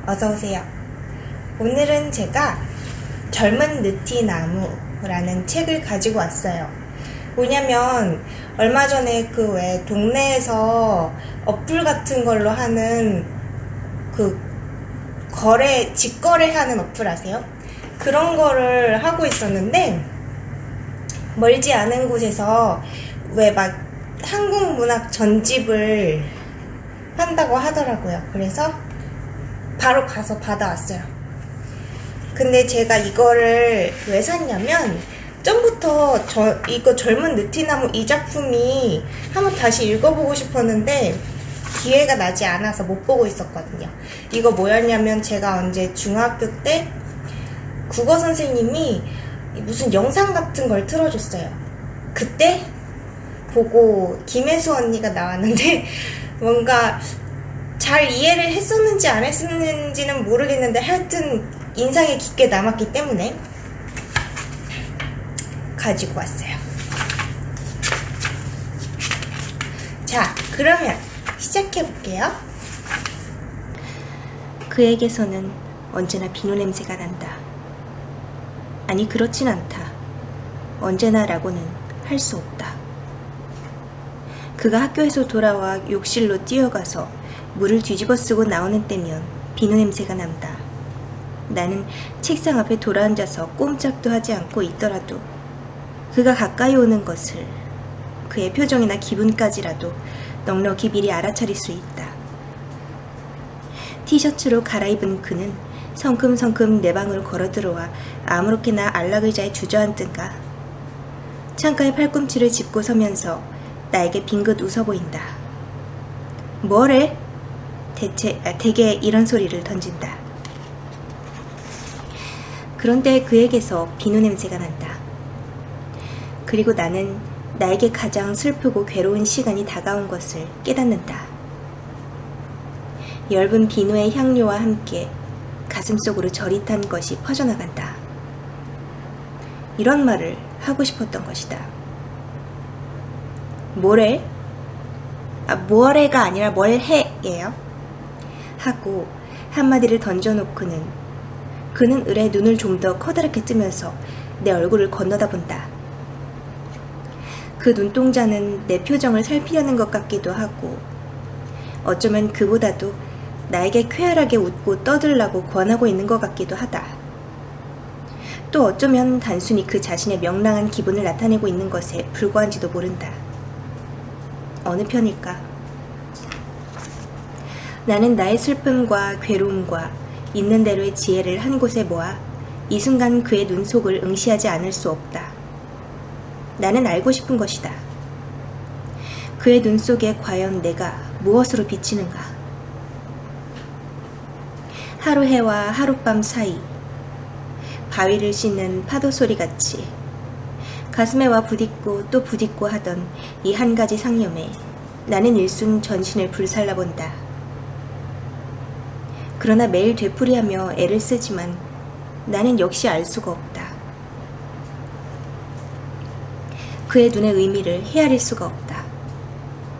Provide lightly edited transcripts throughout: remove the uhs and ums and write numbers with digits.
어서오세요. 오늘은 제가 젊은 느티나무라는 책을 가지고 왔어요. 뭐냐면 얼마 전에 그 왜 동네에서 어플 같은 걸로 하는 그 직거래하는 어플 아세요? 그런 거를 하고 있었는데 멀지 않은 곳에서 왜 막 한국 문학 전집을 한다고 하더라고요. 그래서 바로 가서 받아왔어요. 근데 제가 이거를 왜 샀냐면 전부터 이거 젊은 느티나무 이 작품이 한번 다시 읽어보고 싶었는데 기회가 나지 않아서 못 보고 있었거든요. 이거 뭐였냐면 제가 언제 중학교 때 국어 선생님이 무슨 영상 같은 걸 틀어줬어요. 그때 보고 김혜수 언니가 나왔는데 뭔가 잘 이해를 했었는지 안 했었는지는 모르겠는데 하여튼 인상이 깊게 남았기 때문에 가지고 왔어요. 자, 그러면 시작해볼게요. 그에게서는 언제나 비누 냄새가 난다. 아니, 그렇진 않다. 언제나 라고는 할 수 없다. 그가 학교에서 돌아와 욕실로 뛰어가서 물을 뒤집어 쓰고 나오는 때면 비누 냄새가 난다. 나는 책상 앞에 돌아앉아서 꼼짝도 하지 않고 있더라도 그가 가까이 오는 것을, 그의 표정이나 기분까지라도 넉넉히 미리 알아차릴 수 있다. 티셔츠로 갈아입은 그는 성큼성큼 내 방으로 걸어들어와 아무렇게나 안락의자에 주저앉든가 창가에 팔꿈치를 짚고 서면서 나에게 빙긋 웃어 보인다. 뭐래? 대개 이런 소리를 던진다. 그런데 그에게서 비누 냄새가 난다. 그리고 나는 나에게 가장 슬프고 괴로운 시간이 다가온 것을 깨닫는다. 엷은 비누의 향료와 함께 가슴속으로 저릿한 것이 퍼져나간다. 이런 말을 하고 싶었던 것이다. 뭐래? 뭐래가 아니라 뭘 해예요? 하고 한마디를 던져놓고는 그는 을에 눈을 좀 더 커다랗게 뜨면서 내 얼굴을 건너다 본다. 그 눈동자는 내 표정을 살피려는 것 같기도 하고 어쩌면 그보다도 나에게 쾌활하게 웃고 떠들라고 권하고 있는 것 같기도 하다. 또 어쩌면 단순히 그 자신의 명랑한 기분을 나타내고 있는 것에 불과한지도 모른다. 어느 편일까? 나는 나의 슬픔과 괴로움과 있는 대로의 지혜를 한 곳에 모아 이 순간 그의 눈속을 응시하지 않을 수 없다. 나는 알고 싶은 것이다. 그의 눈 속에 과연 내가 무엇으로 비치는가? 하루해와 하룻밤 사이 바위를 씻는 파도 소리같이 가슴에 와 부딪고 또 부딪고 하던 이 한 가지 상념에 나는 일순 전신을 불살라 본다. 그러나 매일 되풀이하며 애를 쓰지만 나는 역시 알 수가 없다. 그의 눈의 의미를 헤아릴 수가 없다.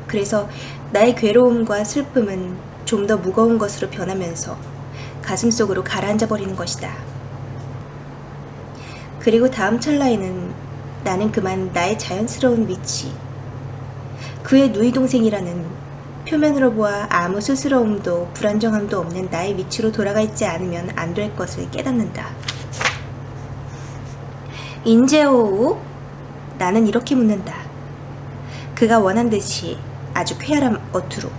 그래서 나의 괴로움과 슬픔은 좀 더 무거운 것으로 변하면서 가슴속으로 가라앉아 버리는 것이다. 그리고 다음 찰나에는 나는 그만 나의 자연스러운 위치, 그의 누이 동생이라는 표면으로 보아 아무 스스러움도 불안정함도 없는 나의 위치로 돌아가 있지 않으면 안 될 것을 깨닫는다. 인제오? 나는 이렇게 묻는다. 그가 원한 듯이 아주 쾌활한 어투로.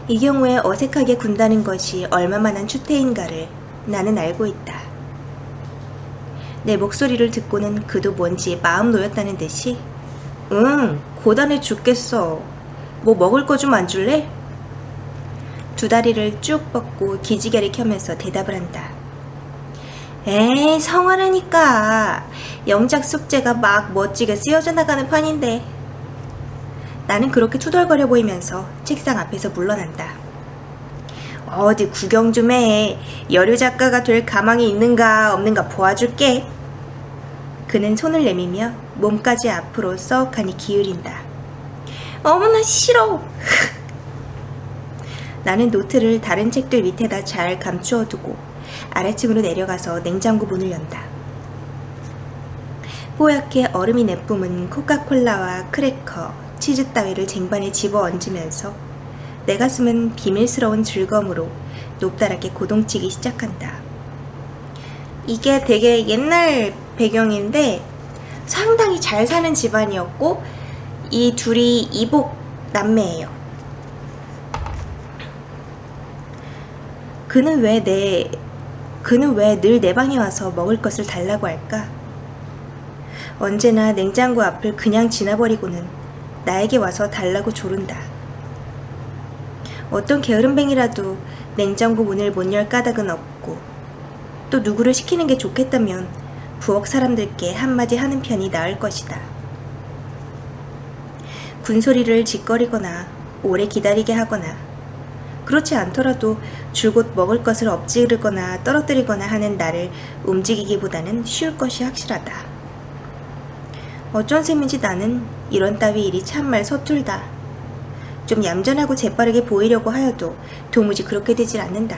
이 경우에 어색하게 군다는 것이 얼마만한 추태인가를 나는 알고 있다. 내 목소리를 듣고는 그도 뭔지 마음 놓였다는 듯이 고단해 죽겠어. 뭐 먹을 거 좀 안 줄래? 두 다리를 쭉 뻗고 기지개를 켜면서 대답을 한다. 에이, 성화라니까. 영작 숙제가 막 멋지게 쓰여져 나가는 판인데. 나는 그렇게 투덜거려 보이면서 책상 앞에서 물러난다. 어디 구경 좀 해. 여류 작가가 될 가망이 있는가 없는가 보아줄게. 그는 손을 내밀며 몸까지 앞으로 썩하니 기울인다. 어머나 싫어. 나는 노트를 다른 책들 밑에다 잘 감추어 두고 아래층으로 내려가서 냉장고 문을 연다. 뽀얗게 얼음이 내뿜은 코카콜라와 크래커, 치즈 따위를 쟁반에 집어 얹으면서 내 가슴은 비밀스러운 즐거움으로 높다랗게 고동치기 시작한다. 이게 되게 옛날 배경인데 상당히 잘 사는 집안이었고 이 둘이 이복 남매예요. 그는 왜 늘 내 방에 와서 먹을 것을 달라고 할까? 언제나 냉장고 앞을 그냥 지나버리고는 나에게 와서 달라고 조른다. 어떤 게으름뱅이라도 냉장고 문을 못 열 까닭은 없고 또 누구를 시키는 게 좋겠다면 부엌 사람들께 한마디 하는 편이 나을 것이다. 군소리를 짓거리거나 오래 기다리게 하거나 그렇지 않더라도 줄곧 먹을 것을 엎지르거나 떨어뜨리거나 하는 나를 움직이기보다는 쉬울 것이 확실하다. 어쩐 셈인지 나는 이런 따위 일이 참말 서툴다. 좀 얌전하고 재빠르게 보이려고 하여도 도무지 그렇게 되질 않는다.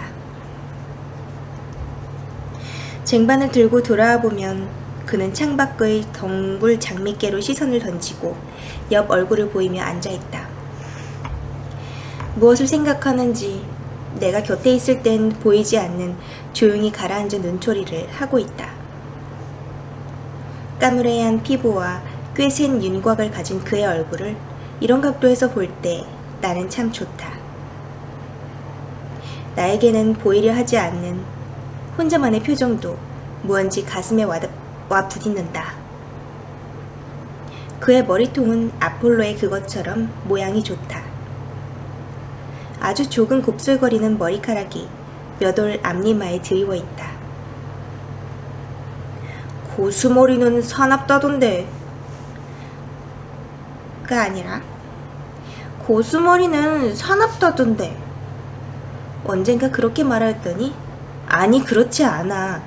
쟁반을 들고 돌아와 보면 그는 창밖의 덩굴 장미깨로 시선을 던지고 옆 얼굴을 보이며 앉아있다. 무엇을 생각하는지 내가 곁에 있을 땐 보이지 않는 조용히 가라앉은 눈초리를 하고 있다. 까무레한 피부와 꽤 센 윤곽을 가진 그의 얼굴을 이런 각도에서 볼 때 나는 참 좋다. 나에게는 보이려 하지 않는 혼자만의 표정도 무언지 가슴에 와 부딪는다. 그의 머리통은 아폴로의 그것처럼 모양이 좋다. 아주 조금 곱슬거리는 머리카락이 몇 올 앞니마에 드리워 있다. 고수머리는 사납다던데. 가 아니라 고수머리는 사납다던데. 언젠가 그렇게 말하였더니 아니 그렇지 않아.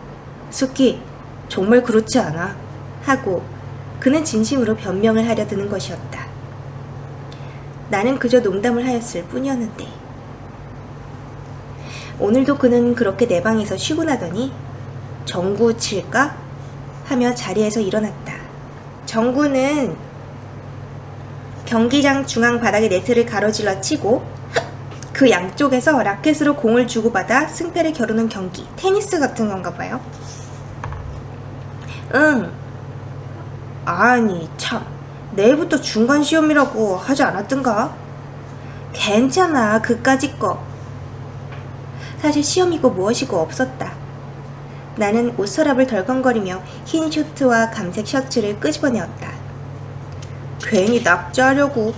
스키 정말 그렇지 않아. 하고 그는 진심으로 변명을 하려 드는 것이었다. 나는 그저 농담을 하였을 뿐이었는데 오늘도 그는 그렇게 내 방에서 쉬고 나더니 정구 칠까? 하며 자리에서 일어났다. 정구는 경기장 중앙 바닥에 네트를 가로질러 치고 그 양쪽에서 라켓으로 공을 주고받아 승패를 겨루는 경기, 테니스 같은 건가 봐요. 응. 아니 참, 내일부터 중간 시험이라고 하지 않았던가? 괜찮아, 그까짓 거. 사실 시험이고 무엇이고 없었다. 나는 옷서랍을 덜컹거리며 흰 슈트와 감색 셔츠를 끄집어내었다. 괜히 납치하려고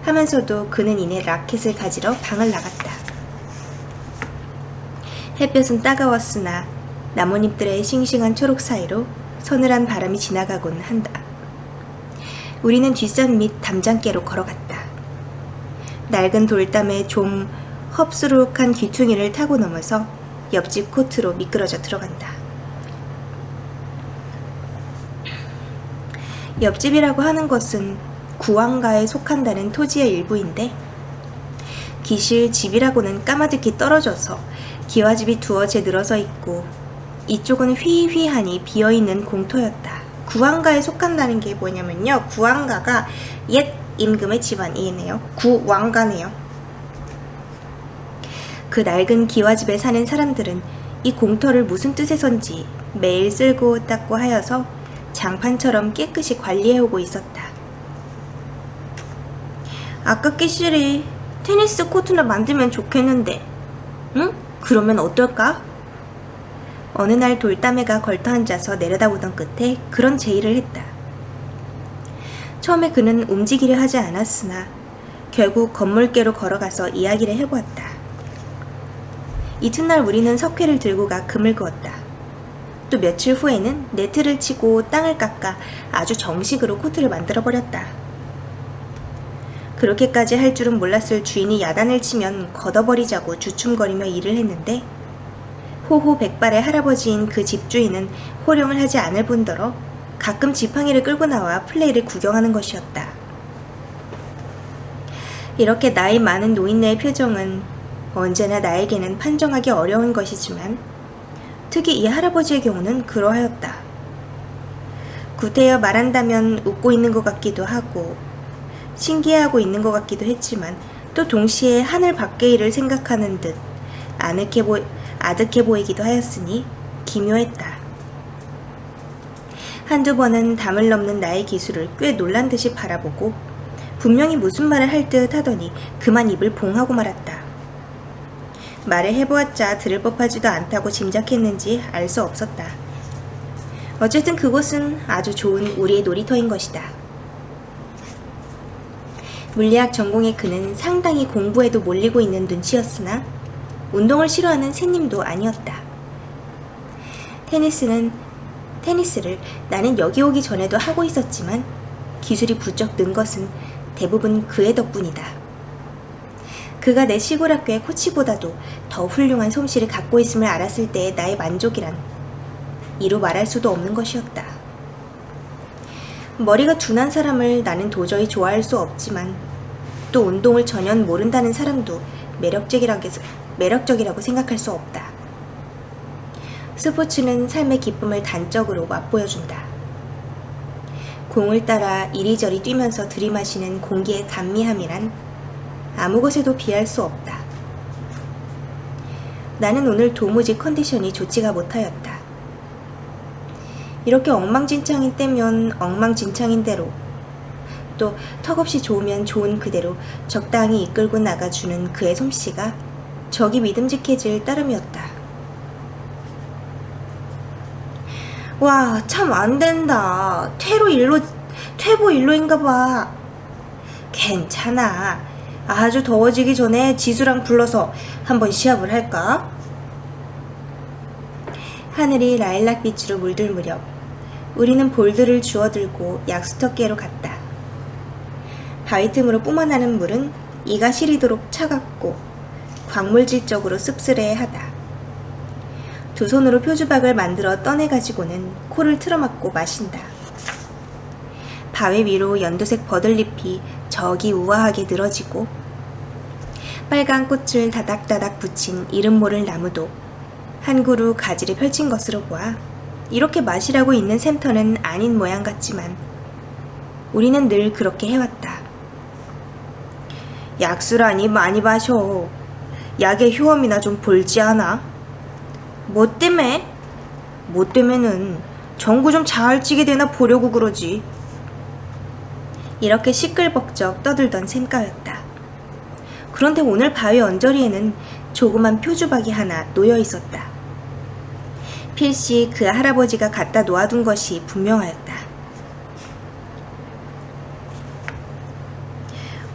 하면서도 그는 이내 라켓을 가지러 방을 나갔다. 햇볕은 따가웠으나 나뭇잎들의 싱싱한 초록 사이로 서늘한 바람이 지나가곤 한다. 우리는 뒷산 밑 담장께로 걸어갔다. 낡은 돌담에 좀 헙스룩한 귀퉁이를 타고 넘어서 옆집 코트로 미끄러져 들어간다. 옆집이라고 하는 것은 구왕가에 속한다는 토지의 일부인데 기실 집이라고는 까마득히 떨어져서 기와집이 두어 채 늘어서 있고 이쪽은 휘휘하니 비어있는 공터였다. 구왕가에 속한다는 게 뭐냐면요, 구왕가가 옛 임금의 집안이네요. 구왕가네요. 그 낡은 기와집에 사는 사람들은 이 공터를 무슨 뜻에선지 매일 쓸고 닦고 하여서 장판처럼 깨끗이 관리해오고 있었다. 아깝기 싫이 테니스 코트나 만들면 좋겠는데, 응? 그러면 어떨까? 어느 날 돌담에가 걸터앉아서 내려다보던 끝에 그런 제의를 했다. 처음에 그는 움직이려 하지 않았으나 결국 건물께로 걸어가서 이야기를 해보았다. 이튿날 우리는 석회를 들고 가 금을 그었다. 또 며칠 후에는 네트를 치고 땅을 깎아 아주 정식으로 코트를 만들어버렸다. 그렇게까지 할 줄은 몰랐을 주인이 야단을 치면 걷어버리자고 주춤거리며 일을 했는데 호호 백발의 할아버지인 그 집주인은 호령을 하지 않을 뿐더러 가끔 지팡이를 끌고 나와 플레이를 구경하는 것이었다. 이렇게 나이 많은 노인네의 표정은 언제나 나에게는 판정하기 어려운 것이지만 특히 이 할아버지의 경우는 그러하였다. 구태여 말한다면 웃고 있는 것 같기도 하고 신기해하고 있는 것 같기도 했지만 또 동시에 하늘 밖의 일을 생각하는 듯 아득해 보이기도 하였으니 기묘했다. 한두 번은 담을 넘는 나의 기술을 꽤 놀란 듯이 바라보고 분명히 무슨 말을 할 듯 하더니 그만 입을 봉하고 말았다. 말을 해보았자 들을 법하지도 않다고 짐작했는지 알 수 없었다. 어쨌든 그곳은 아주 좋은 우리의 놀이터인 것이다. 물리학 전공의 그는 상당히 공부에도 몰리고 있는 눈치였으나 운동을 싫어하는 새님도 아니었다. 테니스를 나는 여기 오기 전에도 하고 있었지만 기술이 부쩍 는 것은 대부분 그의 덕분이다. 그가 내 시골 학교의 코치보다도 더 훌륭한 솜씨를 갖고 있음을 알았을 때의 나의 만족이란 이루 말할 수도 없는 것이었다. 머리가 둔한 사람을 나는 도저히 좋아할 수 없지만 또 운동을 전혀 모른다는 사람도 매력적이라고 생각할 수 없다. 스포츠는 삶의 기쁨을 단적으로 맛보여준다. 공을 따라 이리저리 뛰면서 들이마시는 공기의 감미함이란 아무 것에도 비할 수 없다. 나는 오늘 도무지 컨디션이 좋지가 못하였다. 이렇게 엉망진창인 때면 엉망진창인 대로 또 턱없이 좋으면 좋은 그대로 적당히 이끌고 나가주는 그의 솜씨가 적이 믿음직해질 따름이었다. 와, 참 안된다. 퇴보 일로인가봐. 괜찮아. 아주 더워지기 전에 지수랑 불러서 한번 시합을 할까? 하늘이 라일락빛으로 물들 무렵 우리는 볼들을 주워들고 약수터께로 갔다. 바위 틈으로 뿜어나는 물은 이가 시리도록 차갑고 광물질적으로 씁쓸해하다. 두 손으로 표주박을 만들어 떠내가지고는 코를 틀어막고 마신다. 바위 위로 연두색 버들잎이 저기 우아하게 늘어지고 빨간 꽃을 다닥다닥 붙인 이름 모를 나무도 한 그루 가지를 펼친 것으로 보아 이렇게 마시라고 있는 샘터는 아닌 모양 같지만 우리는 늘 그렇게 해왔다. 약수라니 많이 마셔. 약의 효험이나 좀 볼지 않아? 뭐 때문에? 뭐 때문에는 전구 좀 잘 치게 되나 보려고 그러지. 이렇게 시끌벅적 떠들던 샘가였다. 그런데 오늘 바위 언저리에는 조그만 표주박이 하나 놓여 있었다. 필시 그 할아버지가 갖다 놓아둔 것이 분명하였다.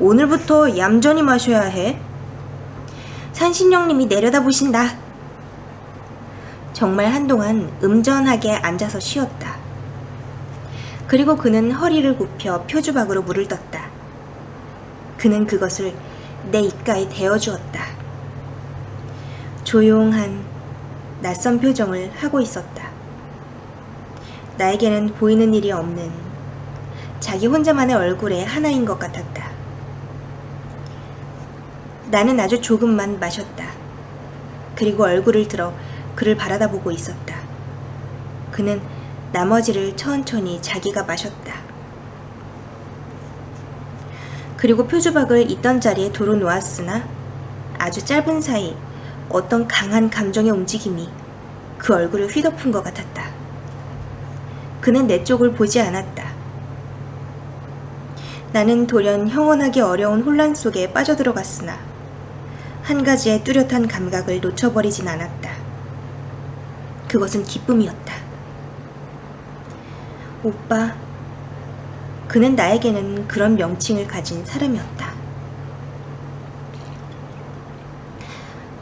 오늘부터 얌전히 마셔야 해. 산신령님이 내려다보신다. 정말 한동안 음전하게 앉아서 쉬었다. 그리고 그는 허리를 굽혀 표주박으로 물을 떴다. 그는 그것을 내 입가에 대어주었다. 조용한 낯선 표정을 하고 있었다. 나에게는 보이는 일이 없는 자기 혼자만의 얼굴의 하나인 것 같았다. 나는 아주 조금만 마셨다. 그리고 얼굴을 들어 그를 바라다보고 있었다. 그는 나머지를 천천히 자기가 마셨다. 그리고 표주박을 있던 자리에 도로 놓았으나 아주 짧은 사이 어떤 강한 감정의 움직임이 그 얼굴을 휘덮은 것 같았다. 그는 내 쪽을 보지 않았다. 나는 돌연 형언하기 어려운 혼란 속에 빠져들어갔으나 한 가지의 뚜렷한 감각을 놓쳐버리진 않았다. 그것은 기쁨이었다. 오빠, 그는 나에게는 그런 명칭을 가진 사람이었다.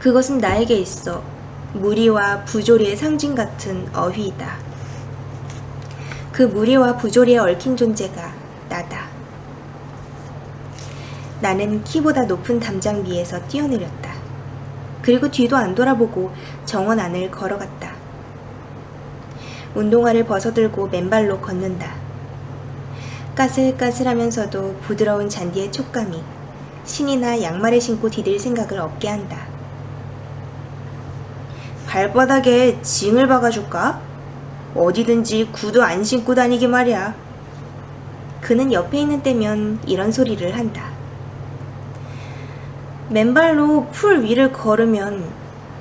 그것은 나에게 있어 무리와 부조리의 상징 같은 어휘이다. 그 무리와 부조리에 얽힌 존재가 나다. 나는 키보다 높은 담장 위에서 뛰어내렸다. 그리고 뒤도 안 돌아보고 정원 안을 걸어갔다. 운동화를 벗어들고 맨발로 걷는다. 까슬까슬하면서도 부드러운 잔디의 촉감이 신이나 양말을 신고 디딜 생각을 없게 한다. 발바닥에 징을 박아줄까? 어디든지 구두 안 신고 다니게 말이야. 그는 옆에 있는 때면 이런 소리를 한다. 맨발로 풀 위를 걸으면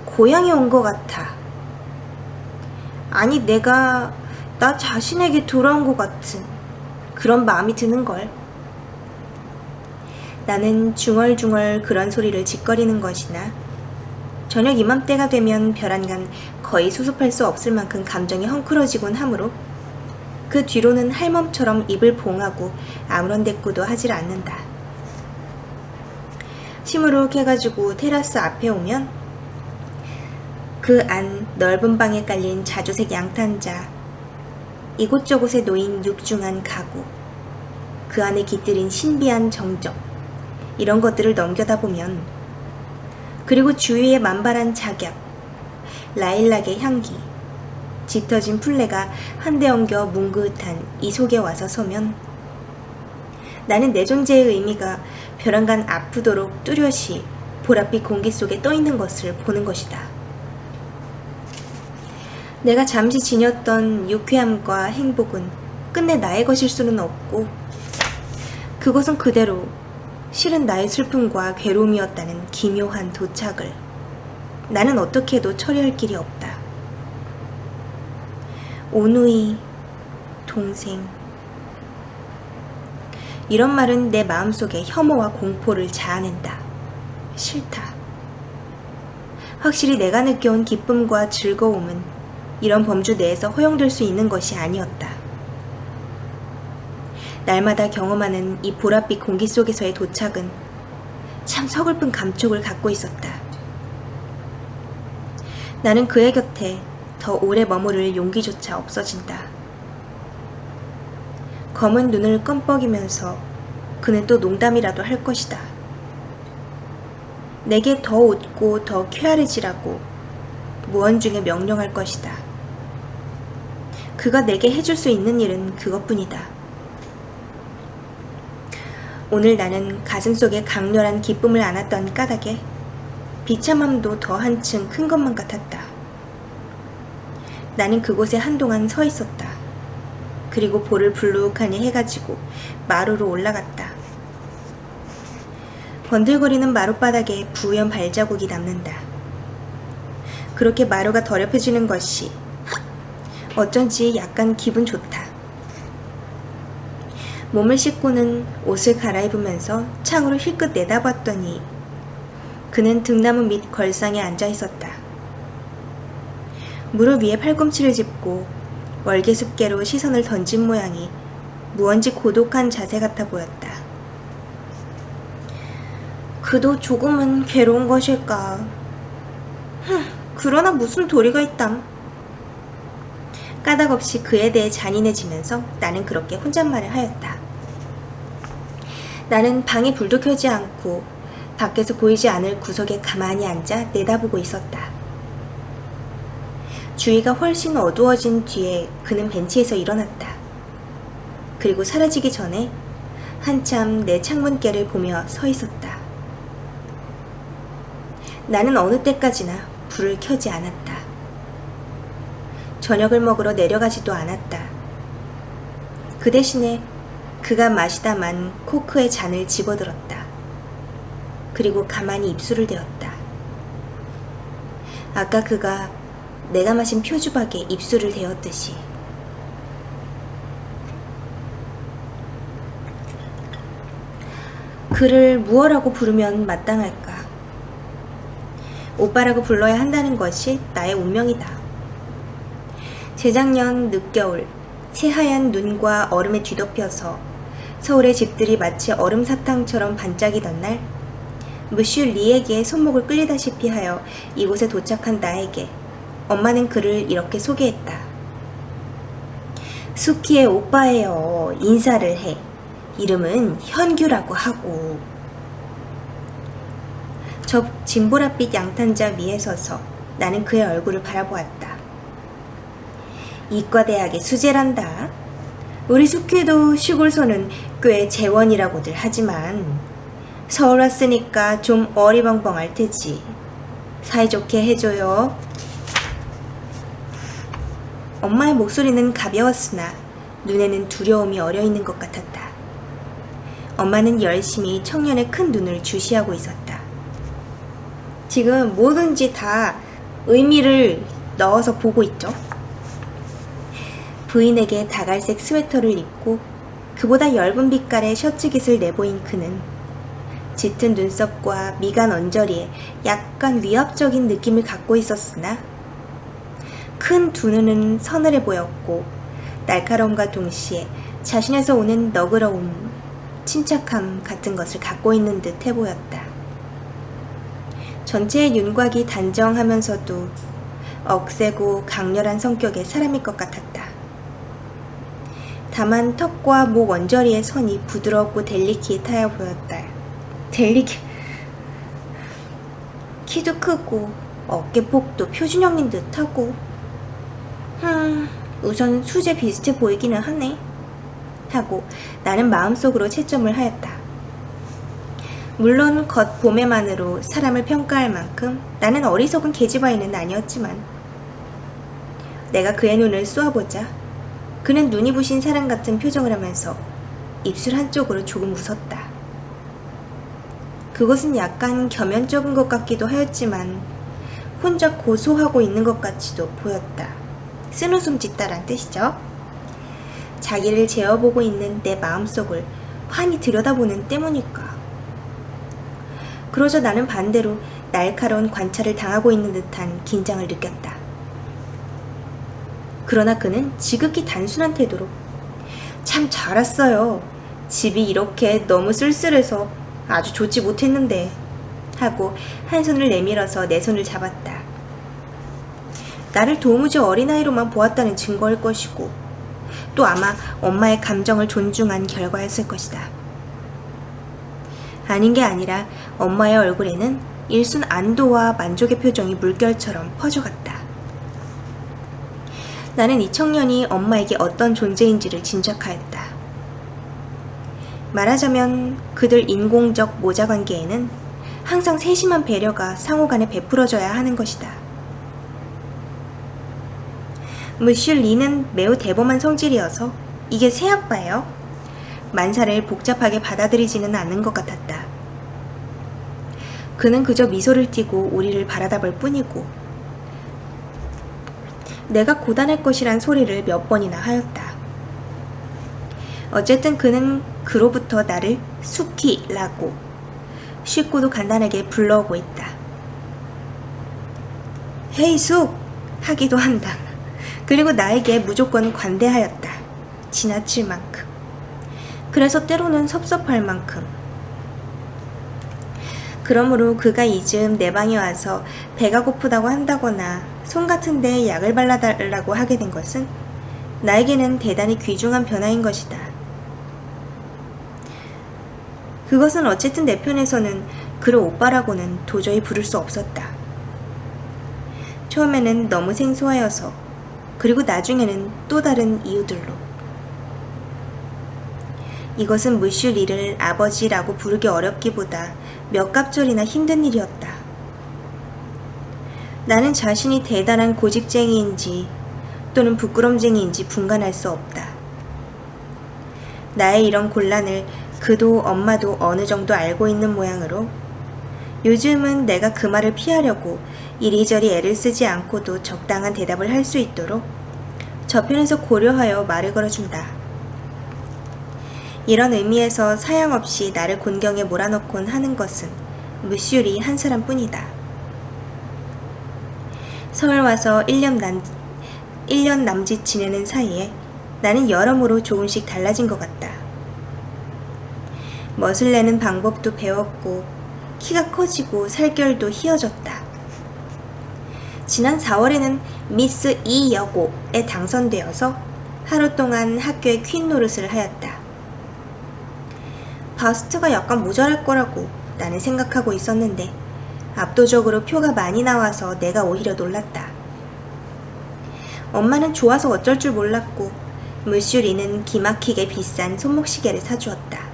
고향에 온 것 같아. 아니, 내가 나 자신에게 돌아온 것 같은 그런 마음이 드는걸. 나는 중얼중얼 그런 소리를 짓거리는 것이나 저녁 이맘때가 되면 벼랑간 거의 수습할 수 없을 만큼 감정이 헝클어지곤 하므로 그 뒤로는 할멈처럼 입을 봉하고 아무런 대꾸도 하질 않는다. 시무룩해가지고 테라스 앞에 오면 그 안 넓은 방에 깔린 자주색 양탄자, 이곳저곳에 놓인 육중한 가구, 그 안에 깃들인 신비한 정적, 이런 것들을 넘겨다 보면, 그리고 주위에 만발한 작약, 라일락의 향기, 짙어진 풀레가 한데 엉겨 뭉긋한 이 속에 와서 서면 나는 내 존재의 의미가 벼랑간 아프도록 뚜렷이 보랏빛 공기 속에 떠있는 것을 보는 것이다. 내가 잠시 지녔던 유쾌함과 행복은 끝내 나의 것일 수는 없고 그것은 그대로 실은 나의 슬픔과 괴로움이었다는 기묘한 도착을 나는 어떻게 해도 처리할 길이 없다. 오누이, 동생, 이런 말은 내 마음속에 혐오와 공포를 자아낸다. 싫다. 확실히 내가 느껴온 기쁨과 즐거움은 이런 범주 내에서 허용될 수 있는 것이 아니었다. 날마다 경험하는 이 보랏빛 공기 속에서의 도착은 참 서글픈 감촉을 갖고 있었다. 나는 그의 곁에 더 오래 머무를 용기조차 없어진다. 검은 눈을 껌뻑이면서 그는 또 농담이라도 할 것이다. 내게 더 웃고 더 쾌활해지라고 무언중에 명령할 것이다. 그가 내게 해줄 수 있는 일은 그것뿐이다. 오늘 나는 가슴속에 강렬한 기쁨을 안았던 까닭에 비참함도 더 한층 큰 것만 같았다. 나는 그곳에 한동안 서 있었다. 그리고 볼을 불룩하니 해가지고 마루로 올라갔다. 번들거리는 마룻바닥에 부연 발자국이 남는다. 그렇게 마루가 더럽혀지는 것이 어쩐지 약간 기분 좋다. 몸을 씻고는 옷을 갈아입으면서 창으로 힐끗 내다봤더니 그는 등나무 밑 걸상에 앉아 있었다. 무릎 위에 팔꿈치를 짚고 월계숲계로 시선을 던진 모양이 무언지 고독한 자세 같아 보였다. 그도 조금은 괴로운 것일까. 그러나 무슨 도리가 있담. 까닭없이 그에 대해 잔인해지면서 나는 그렇게 혼잣말을 하였다. 나는 방에 불도 켜지 않고 밖에서 보이지 않을 구석에 가만히 앉아 내다보고 있었다. 주위가 훨씬 어두워진 뒤에 그는 벤치에서 일어났다. 그리고 사라지기 전에 한참 내 창문께를 보며 서 있었다. 나는 어느 때까지나 불을 켜지 않았다. 저녁을 먹으러 내려가지도 않았다. 그 대신에 그가 마시다 만 코크의 잔을 집어들었다. 그리고 가만히 입술을 대었다. 아까 그가 내가 마신 표주박에 입술을 대었듯이. 그를 무엇라고 부르면 마땅할까? 오빠라고 불러야 한다는 것이 나의 운명이다. 재작년 늦겨울 새하얀 눈과 얼음에 뒤덮여서 서울의 집들이 마치 얼음 사탕처럼 반짝이던 날 무슈 리에게 손목을 끌리다시피 하여 이곳에 도착한 나에게 엄마는 그를 이렇게 소개했다. 수키의 오빠예요. 인사를 해. 이름은 현규라고 하고. 저 진보랏빛 양탄자 위에 서서 나는 그의 얼굴을 바라보았다. 이과대학의 수재란다. 우리 수키도 시골서는 꽤 재원이라고들 하지만 서울 왔으니까 좀 어리벙벙할 테지. 사이좋게 해줘요. 엄마의 목소리는 가벼웠으나 눈에는 두려움이 어려있는 것 같았다. 엄마는 열심히 청년의 큰 눈을 주시하고 있었다. 지금 뭐든지 다 의미를 넣어서 보고 있죠. 부인에게 다갈색 스웨터를 입고 그보다 엷은 빛깔의 셔츠깃을 내보인 그는 짙은 눈썹과 미간 언저리에 약간 위압적인 느낌을 갖고 있었으나 큰 두 눈은 서늘해 보였고 날카로움과 동시에 자신에서 오는 너그러움, 침착함 같은 것을 갖고 있는 듯 해 보였다. 전체의 윤곽이 단정하면서도 억세고 강렬한 성격의 사람일 것 같았다. 다만 턱과 목 언저리의 선이 부드럽고 델리키하여 보였다. 키도 크고 어깨폭도 표준형인 듯하고 우선 수제 비슷해 보이기는 하네 하고 나는 마음속으로 채점을 하였다. 물론 겉 보매만으로 사람을 평가할 만큼 나는 어리석은 계집아이는 아니었지만 내가 그의 눈을 쏘아보자 그는 눈이 부신 사람 같은 표정을 하면서 입술 한쪽으로 조금 웃었다. 그것은 약간 겸연쩍은 것 같기도 하였지만 혼자 고소하고 있는 것 같이도 보였다. 쓴웃음 짓다란 뜻이죠. 자기를 재어보고 있는 내 마음속을 환히 들여다보는 때문일까. 그러자 나는 반대로 날카로운 관찰을 당하고 있는 듯한 긴장을 느꼈다. 그러나 그는 지극히 단순한 태도로 참 잘 왔어요. 집이 이렇게 너무 쓸쓸해서 아주 좋지 못했는데 하고 한 손을 내밀어서 내 손을 잡았다. 나를 도무지 어린아이로만 보았다는 증거일 것이고 또 아마 엄마의 감정을 존중한 결과였을 것이다. 아닌 게 아니라 엄마의 얼굴에는 일순 안도와 만족의 표정이 물결처럼 퍼져갔다. 나는 이 청년이 엄마에게 어떤 존재인지를 짐작하였다. 말하자면 그들 인공적 모자관계에는 항상 세심한 배려가 상호간에 베풀어져야 하는 것이다. 무슈 리는 매우 대범한 성질이어서 이게 새 아빠예요. 만사를 복잡하게 받아들이지는 않는 것 같았다. 그는 그저 미소를 띠고 우리를 바라다볼 뿐이고 내가 고단할 것이란 소리를 몇 번이나 하였다. 어쨌든 그는 그로부터 나를 수키라고 쉽고도 간단하게 불러오고 있다. 헤이 숙! 하기도 한다. 그리고 나에게 무조건 관대하였다. 지나칠 만큼. 그래서 때로는 섭섭할 만큼. 그러므로 그가 이 즈음 내 방에 와서 배가 고프다고 한다거나 손 같은 데에 약을 발라달라고 하게 된 것은 나에게는 대단히 귀중한 변화인 것이다. 그것은 어쨌든 내 편에서는 그를 오빠라고는 도저히 부를 수 없었다. 처음에는 너무 생소하여서 그리고 나중에는 또 다른 이유들로. 이것은 무슈 리를 아버지라고 부르기 어렵기보다 몇 갑절이나 힘든 일이었다. 나는 자신이 대단한 고집쟁이인지 또는 부끄럼쟁이인지 분간할 수 없다. 나의 이런 곤란을 그도 엄마도 어느 정도 알고 있는 모양으로 요즘은 내가 그 말을 피하려고 이리저리 애를 쓰지 않고도 적당한 대답을 할 수 있도록 저편에서 고려하여 말을 걸어준다. 이런 의미에서 사양없이 나를 곤경에 몰아넣곤 하는 것은 무슈리 한 사람뿐이다. 서울 와서 1년 남짓 지내는 사이에 나는 여러모로 조금씩 달라진 것 같다. 멋을 내는 방법도 배웠고 키가 커지고 살결도 휘어졌다. 지난 4월에는 미스 이 여고에 당선되어서 하루 동안 학교의 퀸 노릇을 하였다. 바스트가 약간 모자랄 거라고 나는 생각하고 있었는데 압도적으로 표가 많이 나와서 내가 오히려 놀랐다. 엄마는 좋아서 어쩔 줄 몰랐고 무슈리는 기막히게 비싼 손목시계를 사주었다.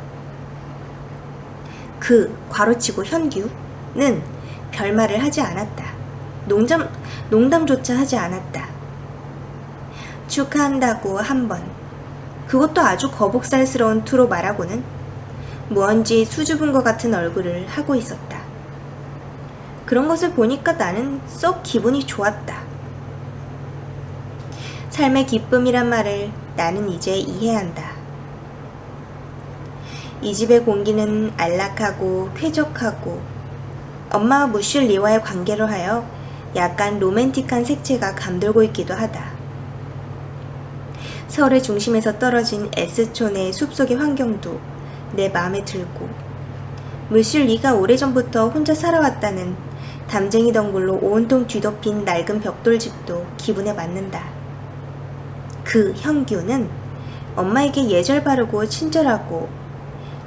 괄호치고 현규는 별말을 하지 않았다. 농담조차 하지 않았다. 축하한다고 한 번, 그것도 아주 거북살스러운 투로 말하고는 무언지 수줍은 것 같은 얼굴을 하고 있었다. 그런 것을 보니까 나는 썩 기분이 좋았다. 삶의 기쁨이란 말을 나는 이제 이해한다. 이 집의 공기는 안락하고 쾌적하고 엄마와 무슐 리와의 관계로 하여 약간 로맨틱한 색채가 감돌고 있기도 하다. 서울의 중심에서 떨어진 S촌의 숲속의 환경도 내 마음에 들고 무슐 리가 오래전부터 혼자 살아왔다는 담쟁이 덩굴로 온통 뒤덮인 낡은 벽돌집도 기분에 맞는다. 그 현규는 엄마에게 예절 바르고 친절하고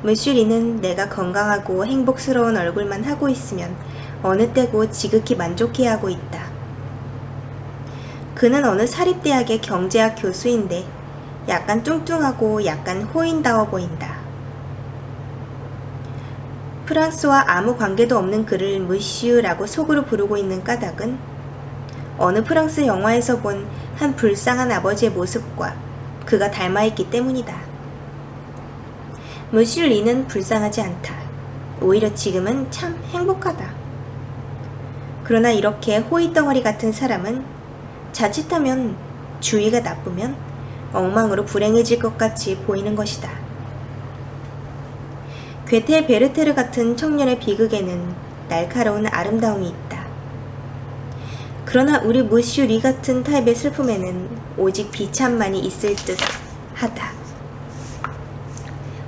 무슐 리는 내가 건강하고 행복스러운 얼굴만 하고 있으면 어느 때고 지극히 만족해하고 있다. 그는 어느 사립대학의 경제학 교수인데 약간 뚱뚱하고 약간 호인다워 보인다. 프랑스와 아무 관계도 없는 그를 무슈라고 속으로 부르고 있는 까닭은 어느 프랑스 영화에서 본 한 불쌍한 아버지의 모습과 그가 닮아있기 때문이다. 무슐 리는 불쌍하지 않다. 오히려 지금은 참 행복하다. 그러나 이렇게 호이덩어리 같은 사람은 자칫하면 주위가 나쁘면 엉망으로 불행해질 것 같이 보이는 것이다. 괴테 베르테르 같은 청년의 비극에는 날카로운 아름다움이 있다. 그러나 우리 무슈 리 같은 타입의 슬픔에는 오직 비참만이 있을 듯 하다.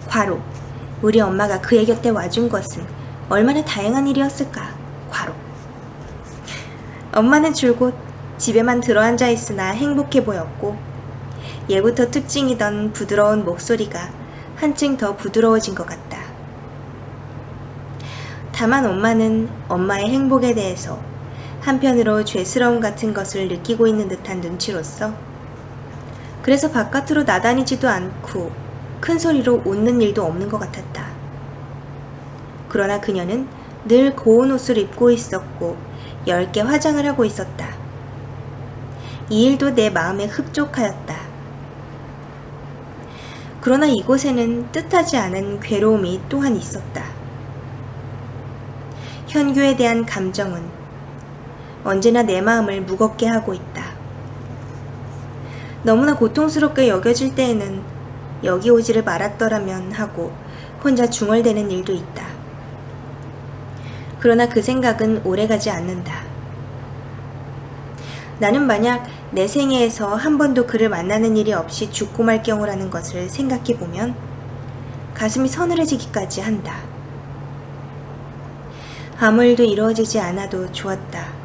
과로. 우리 엄마가 그의 곁에 와준 것은 얼마나 다행한 일이었을까. 과로. 엄마는 줄곧 집에만 들어앉아 있으나 행복해 보였고 예부터 특징이던 부드러운 목소리가 한층 더 부드러워진 것 같다. 다만 엄마는 엄마의 행복에 대해서 한편으로 죄스러움 같은 것을 느끼고 있는 듯한 눈치로서 그래서 바깥으로 나다니지도 않고 큰 소리로 웃는 일도 없는 것 같았다. 그러나 그녀는 늘 고운 옷을 입고 있었고 얇게 화장을 하고 있었다. 이 일도 내 마음에 흡족하였다. 그러나 이곳에는 뜻하지 않은 괴로움이 또한 있었다. 현규에 대한 감정은 언제나 내 마음을 무겁게 하고 있다. 너무나 고통스럽게 여겨질 때에는 여기 오지를 말았더라면 하고 혼자 중얼대는 일도 있다. 그러나 그 생각은 오래가지 않는다. 나는 만약 내 생애에서 한 번도 그를 만나는 일이 없이 죽고 말 경우라는 것을 생각해보면 가슴이 서늘해지기까지 한다. 아무 일도 이루어지지 않아도 좋았다.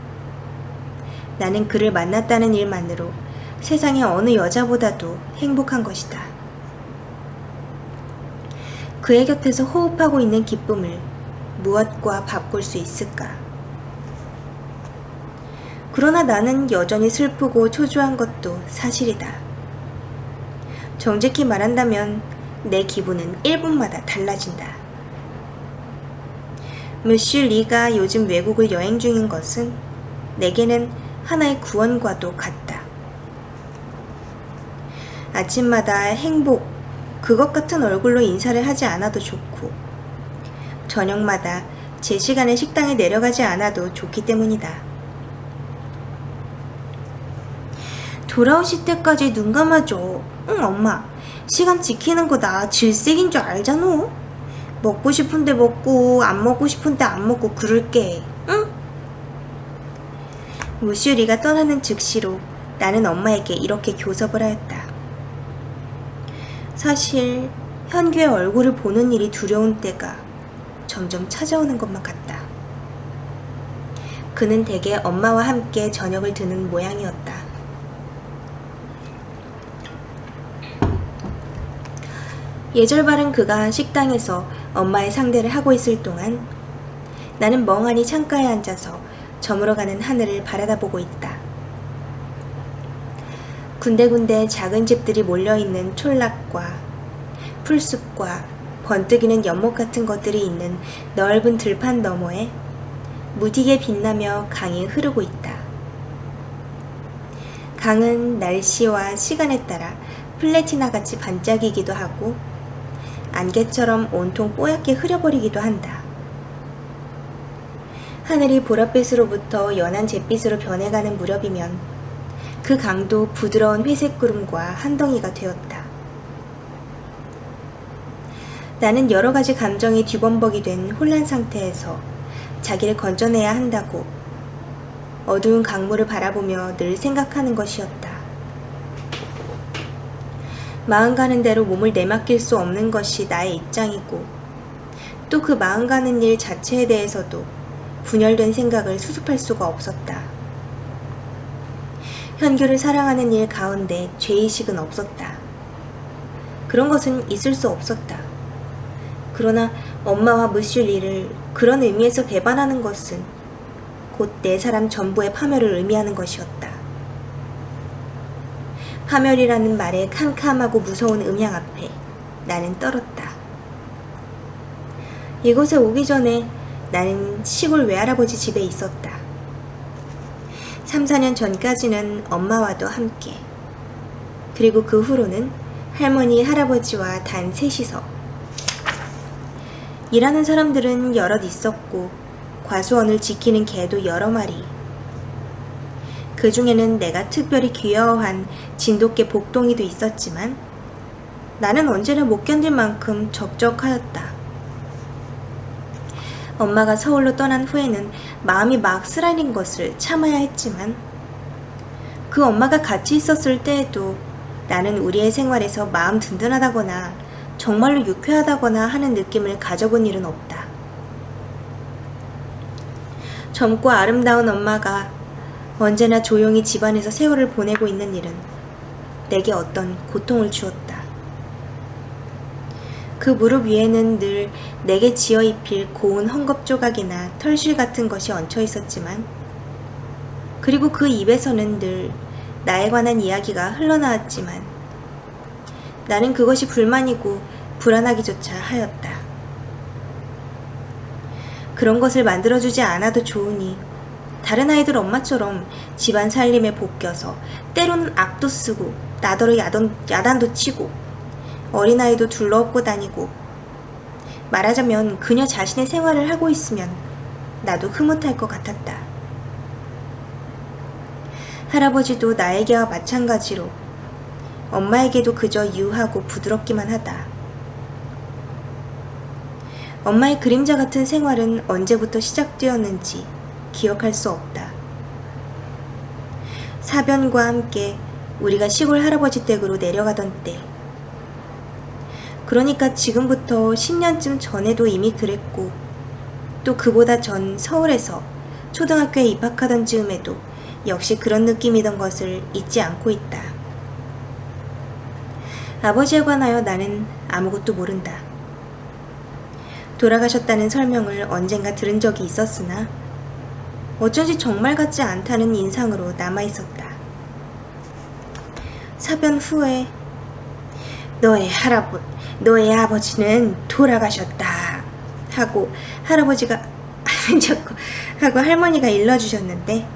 나는 그를 만났다는 일만으로 세상의 어느 여자보다도 행복한 것이다. 그의 곁에서 호흡하고 있는 기쁨을 무엇과 바꿀 수 있을까? 그러나 나는 여전히 슬프고 초조한 것도 사실이다. 정직히 말한다면 내 기분은 1분마다 달라진다. 무슐 리가 요즘 외국을 여행 중인 것은 내게는 하나의 구원과도 같다. 아침마다 행복, 그것 같은 얼굴로 인사를 하지 않아도 좋고 저녁마다 제 시간에 식당에 내려가지 않아도 좋기 때문이다. 돌아오실 때까지 눈 감아줘. 응, 엄마. 시간 지키는 거 나 질색인 줄 알잖아. 먹고 싶은데 먹고 안 먹고 싶은데 안 먹고 그럴게. 응? 무슈 리가 떠나는 즉시로 나는 엄마에게 이렇게 교섭을 하였다. 사실 현규의 얼굴을 보는 일이 두려운 때가 점점 찾아오는 것만 같다. 그는 대개 엄마와 함께 저녁을 드는 모양이었다. 예절 바른 그가 식당에서 엄마의 상대를 하고 있을 동안 나는 멍하니 창가에 앉아서 저물어가는 하늘을 바라다보고 있다. 군데군데 작은 집들이 몰려있는 촌락과 풀숲과 번뜩이는 연못 같은 것들이 있는 넓은 들판 너머에 무디게 빛나며 강이 흐르고 있다. 강은 날씨와 시간에 따라 플래티나같이 반짝이기도 하고 안개처럼 온통 뽀얗게 흐려버리기도 한다. 하늘이 보랏빛으로부터 연한 잿빛으로 변해가는 무렵이면 그 강도 부드러운 회색 구름과 한 덩이가 되었다. 나는 여러 가지 감정이 뒤범벅이 된 혼란 상태에서 자기를 건져내야 한다고 어두운 강물을 바라보며 늘 생각하는 것이었다. 마음 가는 대로 몸을 내맡길 수 없는 것이 나의 입장이고 또 그 마음 가는 일 자체에 대해서도 분열된 생각을 수습할 수가 없었다. 현규를 사랑하는 일 가운데 죄의식은 없었다. 그런 것은 있을 수 없었다. 그러나 엄마와 무슈 리를 그런 의미에서 배반하는 것은 곧 내 사람 전부의 파멸을 의미하는 것이었다. 파멸이라는 말의 캄캄하고 무서운 음향 앞에 나는 떨었다. 이곳에 오기 전에 나는 시골 외할아버지 집에 있었다. 3, 4년 전까지는 엄마와도 함께, 그리고 그 후로는 할머니, 할아버지와 단 셋이서. 일하는 사람들은 여럿 있었고 과수원을 지키는 개도 여러 마리. 그 중에는 내가 특별히 귀여워한 진돗개 복동이도 있었지만 나는 언제나 못 견딜 만큼 적적하였다. 엄마가 서울로 떠난 후에는 마음이 막 쓰라린 것을 참아야 했지만 그 엄마가 같이 있었을 때에도 나는 우리의 생활에서 마음 든든하다거나 정말로 유쾌하다거나 하는 느낌을 가져본 일은 없다. 젊고 아름다운 엄마가 언제나 조용히 집안에서 세월을 보내고 있는 일은 내게 어떤 고통을 주었다. 그 무릎 위에는 늘 내게 지어 입힐 고운 헝겊 조각이나 털실 같은 것이 얹혀 있었지만 그리고 그 입에서는 늘 나에 관한 이야기가 흘러나왔지만 나는 그것이 불만이고 불안하기조차 하였다. 그런 것을 만들어주지 않아도 좋으니 다른 아이들 엄마처럼 집안 살림에 복겨서 때로는 악도 쓰고 나더러 야단도 치고 어린아이도 둘러엎고 다니고 말하자면 그녀 자신의 생활을 하고 있으면 나도 흐뭇할 것 같았다. 할아버지도 나에게와 마찬가지로 엄마에게도 그저 유하고 부드럽기만 하다. 엄마의 그림자 같은 생활은 언제부터 시작되었는지 기억할 수 없다. 사변과 함께 우리가 시골 할아버지 댁으로 내려가던 때, 그러니까 지금부터 10년쯤 전에도 이미 그랬고 또 그보다 전 서울에서 초등학교에 입학하던 즈음에도 역시 그런 느낌이던 것을 잊지 않고 있다. 아버지에 관하여 나는 아무것도 모른다. 돌아가셨다는 설명을 언젠가 들은 적이 있었으나 어쩐지 정말 같지 않다는 인상으로 남아있었다. 사변 후에 너의 아버지는 돌아가셨다 하고 할아버지가 하고 할머니가 일러주셨는데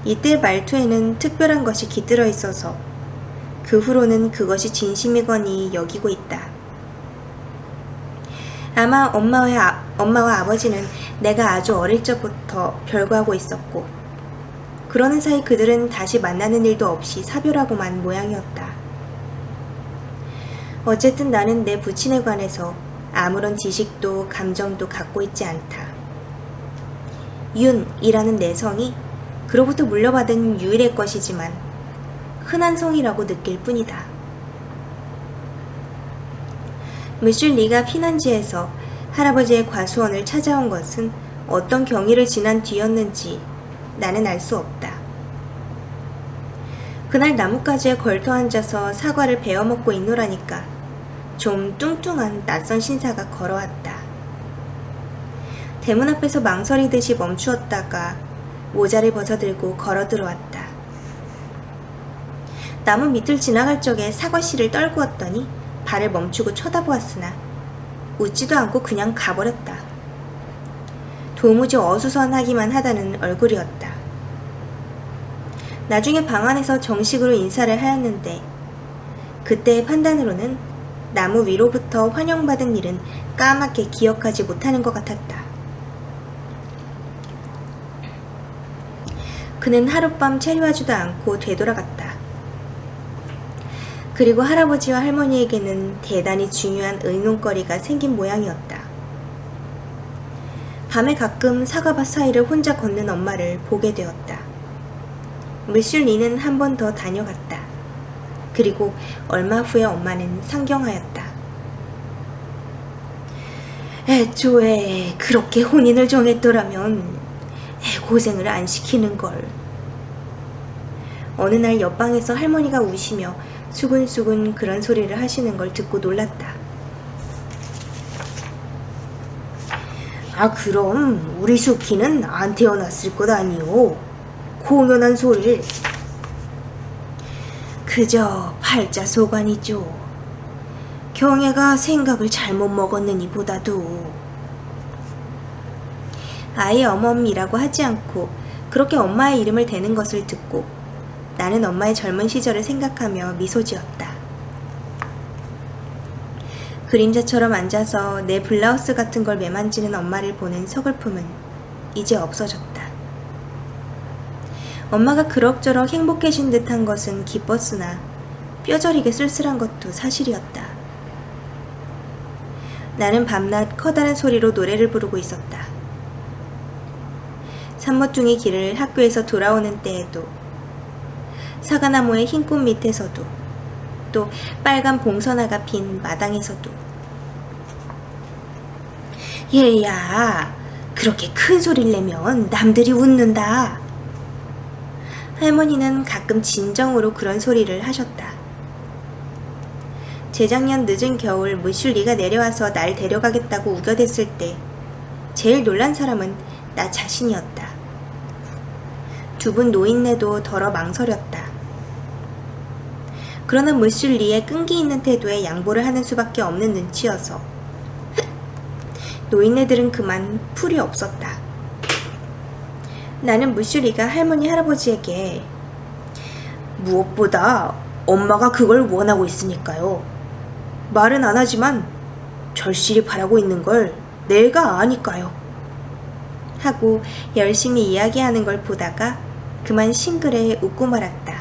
이때 말투에는 특별한 것이 깃들어 있어서 그 후로는 그것이 진심이거니 여기고 있다. 아마 엄마와 아버지는 내가 아주 어릴 적부터 별거하고 있었고 그러는 사이 그들은 다시 만나는 일도 없이 사별하고만 모양이었다. 어쨌든 나는 내 부친에 관해서 아무런 지식도 감정도 갖고 있지 않다. 윤이라는 내 성이 그로부터 물려받은 유일의 것이지만 흔한 성이라고 느낄 뿐이다. 무슈 리가 피난지에서 할아버지의 과수원을 찾아온 것은 어떤 경위를 지난 뒤였는지 나는 알 수 없다. 그날 나뭇가지에 걸터 앉아서 사과를 베어 먹고 있노라니까 좀 뚱뚱한 낯선 신사가 걸어왔다. 대문 앞에서 망설이듯이 멈추었다가 모자를 벗어들고 걸어 들어왔다. 나무 밑을 지나갈 적에 사과씨를 떨구었더니 발을 멈추고 쳐다보았으나 웃지도 않고 그냥 가버렸다. 도무지 어수선하기만 하다는 얼굴이었다. 나중에 방 안에서 정식으로 인사를 하였는데 그때의 판단으로는 나무 위로부터 환영받은 일은 까맣게 기억하지 못하는 것 같았다. 그는 하룻밤 체류하지도 않고 되돌아갔다. 그리고 할아버지와 할머니에게는 대단히 중요한 의논거리가 생긴 모양이었다. 밤에 가끔 사과밭 사이를 혼자 걷는 엄마를 보게 되었다. 무슈 리는 한 번 더 다녀갔다. 그리고 얼마 후에 엄마는 상경하였다. 애초에 그렇게 혼인을 정했더라면 고생을 안 시키는걸. 어느 날 옆방에서 할머니가 우시며 수근수근 그런 소리를 하시는 걸 듣고 놀랐다. 그럼 우리 수키는 안 태어났을 것 아니오. 공연한 소리를. 그저 팔자소관이죠. 경애가 생각을 잘못 먹었느니 보다도. 아예 어멈이라고 하지 않고 그렇게 엄마의 이름을 대는 것을 듣고 나는 엄마의 젊은 시절을 생각하며 미소 지었다. 그림자처럼 앉아서 내 블라우스 같은 걸 매만지는 엄마를 보는 서글픔은 이제 없어졌다. 엄마가 그럭저럭 행복해진 듯한 것은 기뻤으나 뼈저리게 쓸쓸한 것도 사실이었다. 나는 밤낮 커다란 소리로 노래를 부르고 있었다. 산모퉁이 길을 학교에서 돌아오는 때에도, 사과나무의 흰 꽃 밑에서도, 또 빨간 봉선화가 핀 마당에서도. 얘야, 그렇게 큰 소리를 내면 남들이 웃는다. 할머니는 가끔 진정으로 그런 소리를 하셨다. 재작년 늦은 겨울 무슐리가 내려와서 날 데려가겠다고 우겨댔을 때 제일 놀란 사람은 나 자신이었다. 두 분 노인네도 더러 망설였다. 그러나 무슐리의 끈기 있는 태도에 양보를 하는 수밖에 없는 눈치여서 노인네들은 그만 풀이 없었다. 나는 무슐리가 할머니 할아버지에게 무엇보다 엄마가 그걸 원하고 있으니까요. 말은 안 하지만 절실히 바라고 있는 걸 내가 아니까요. 하고 열심히 이야기하는 걸 보다가 그만 싱그레 웃고 말았다.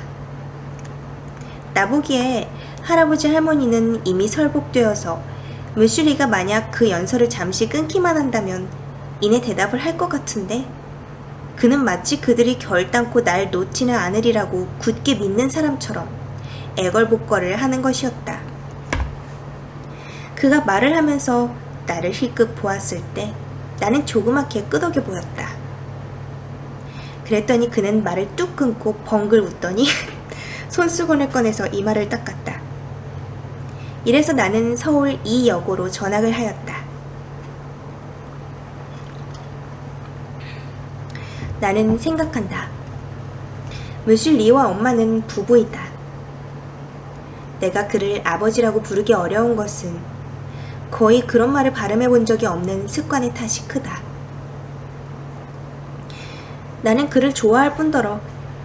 나보기에 할아버지 할머니는 이미 설복되어서 무슐리가 만약 그 연설을 잠시 끊기만 한다면 이내 대답을 할 것 같은데 그는 마치 그들이 결단코 날 놓지는 않으리라고 굳게 믿는 사람처럼 애걸복걸을 하는 것이었다. 그가 말을 하면서 나를 힐끗 보았을 때 나는 조그맣게 끄덕여 보였다. 그랬더니 그는 말을 뚝 끊고 벙글 웃더니 손수건을 꺼내서 이마를 닦았다. 이래서 나는 서울 2역으로 전학을 하였다. 나는 생각한다. 무슐리와 엄마는 부부이다. 내가 그를 아버지라고 부르기 어려운 것은 거의 그런 말을 발음해 본 적이 없는 습관의 탓이 크다. 나는 그를 좋아할 뿐더러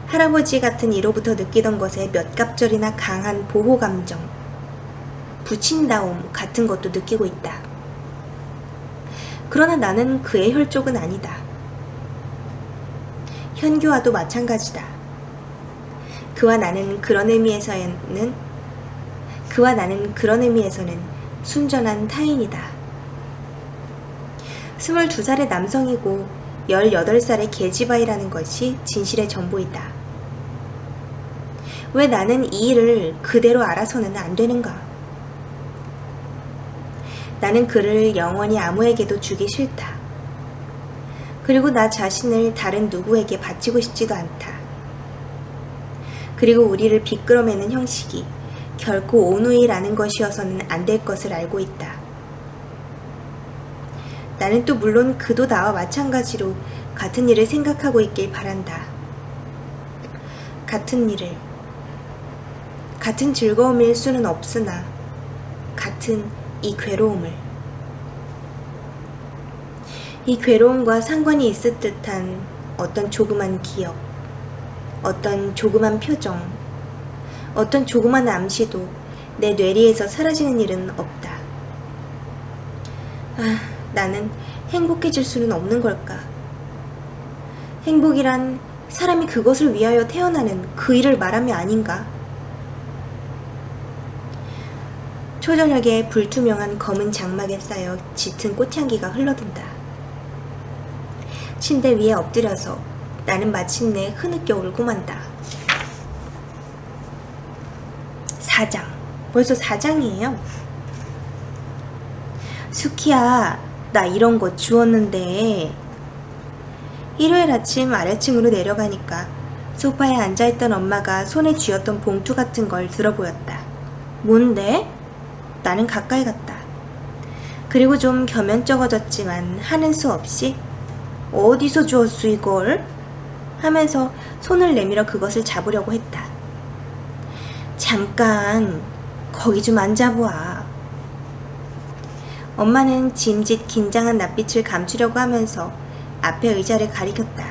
할아버지 같은 이로부터 느끼던 것에 몇 갑절이나 강한 보호감정, 부친다움 같은 것도 느끼고 있다. 그러나 나는 그의 혈족은 아니다. 현규와도 마찬가지다. 그와 나는 그런 의미에서는 순전한 타인이다. 22살의 남성이고 18살의 계집아이라는 것이 진실의 전부이다. 왜 나는 이 일을 그대로 알아서는 안 되는가? 나는 그를 영원히 아무에게도 주기 싫다. 그리고 나 자신을 다른 누구에게 바치고 싶지도 않다. 그리고 우리를 비끄러매는 형식이 결코 온누이라는 것이어서는 안 될 것을 알고 있다. 나는 또 물론 그도 나와 마찬가지로 같은 일을 생각하고 있길 바란다. 같은 일을, 같은 즐거움일 수는 없으나 같은 이 괴로움을. 이 괴로움과 상관이 있을 듯한 어떤 조그만 기억, 어떤 조그만 표정, 어떤 조그만 암시도 내 뇌리에서 사라지는 일은 없다. 아, 나는 행복해질 수는 없는 걸까? 행복이란 사람이 그것을 위하여 태어나는 그 일을 말함이 아닌가? 초저녁에 불투명한 검은 장막에 쌓여 짙은 꽃향기가 흘러든다. 침대 위에 엎드려서 나는 마침내 흐느껴 울고 만다. 4장. 벌써 4장이에요. 수키야, 나 이런 거 주웠는데. 일요일 아침 아래층으로 내려가니까 소파에 앉아있던 엄마가 손에 쥐었던 봉투 같은 걸 들어보였다. 뭔데? 나는 가까이 갔다. 그리고 좀 겸연쩍어졌지만 하는 수 없이 어디서 주웠어 이걸? 하면서 손을 내밀어 그것을 잡으려고 했다. 잠깐 거기 좀 앉아보아. 엄마는 짐짓 긴장한 낯빛을 감추려고 하면서 앞에 의자를 가리켰다.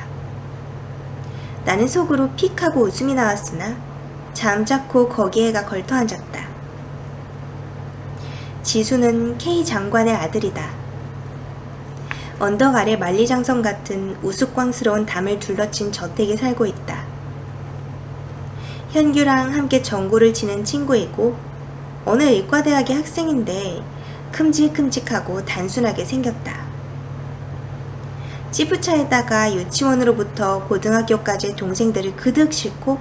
나는 속으로 픽 하고 웃음이 나왔으나 잠자코 거기에가 걸터 앉았다. 지수는 K 장관의 아들이다. 언덕 아래 만리장성 같은 우스꽝스러운 담을 둘러친 저택에 살고 있다. 현규랑 함께 전구를 치는 친구이고 어느 의과대학의 학생인데 큼직큼직하고 단순하게 생겼다. 지프차에다가 유치원으로부터 고등학교까지의 동생들을 그득 싣고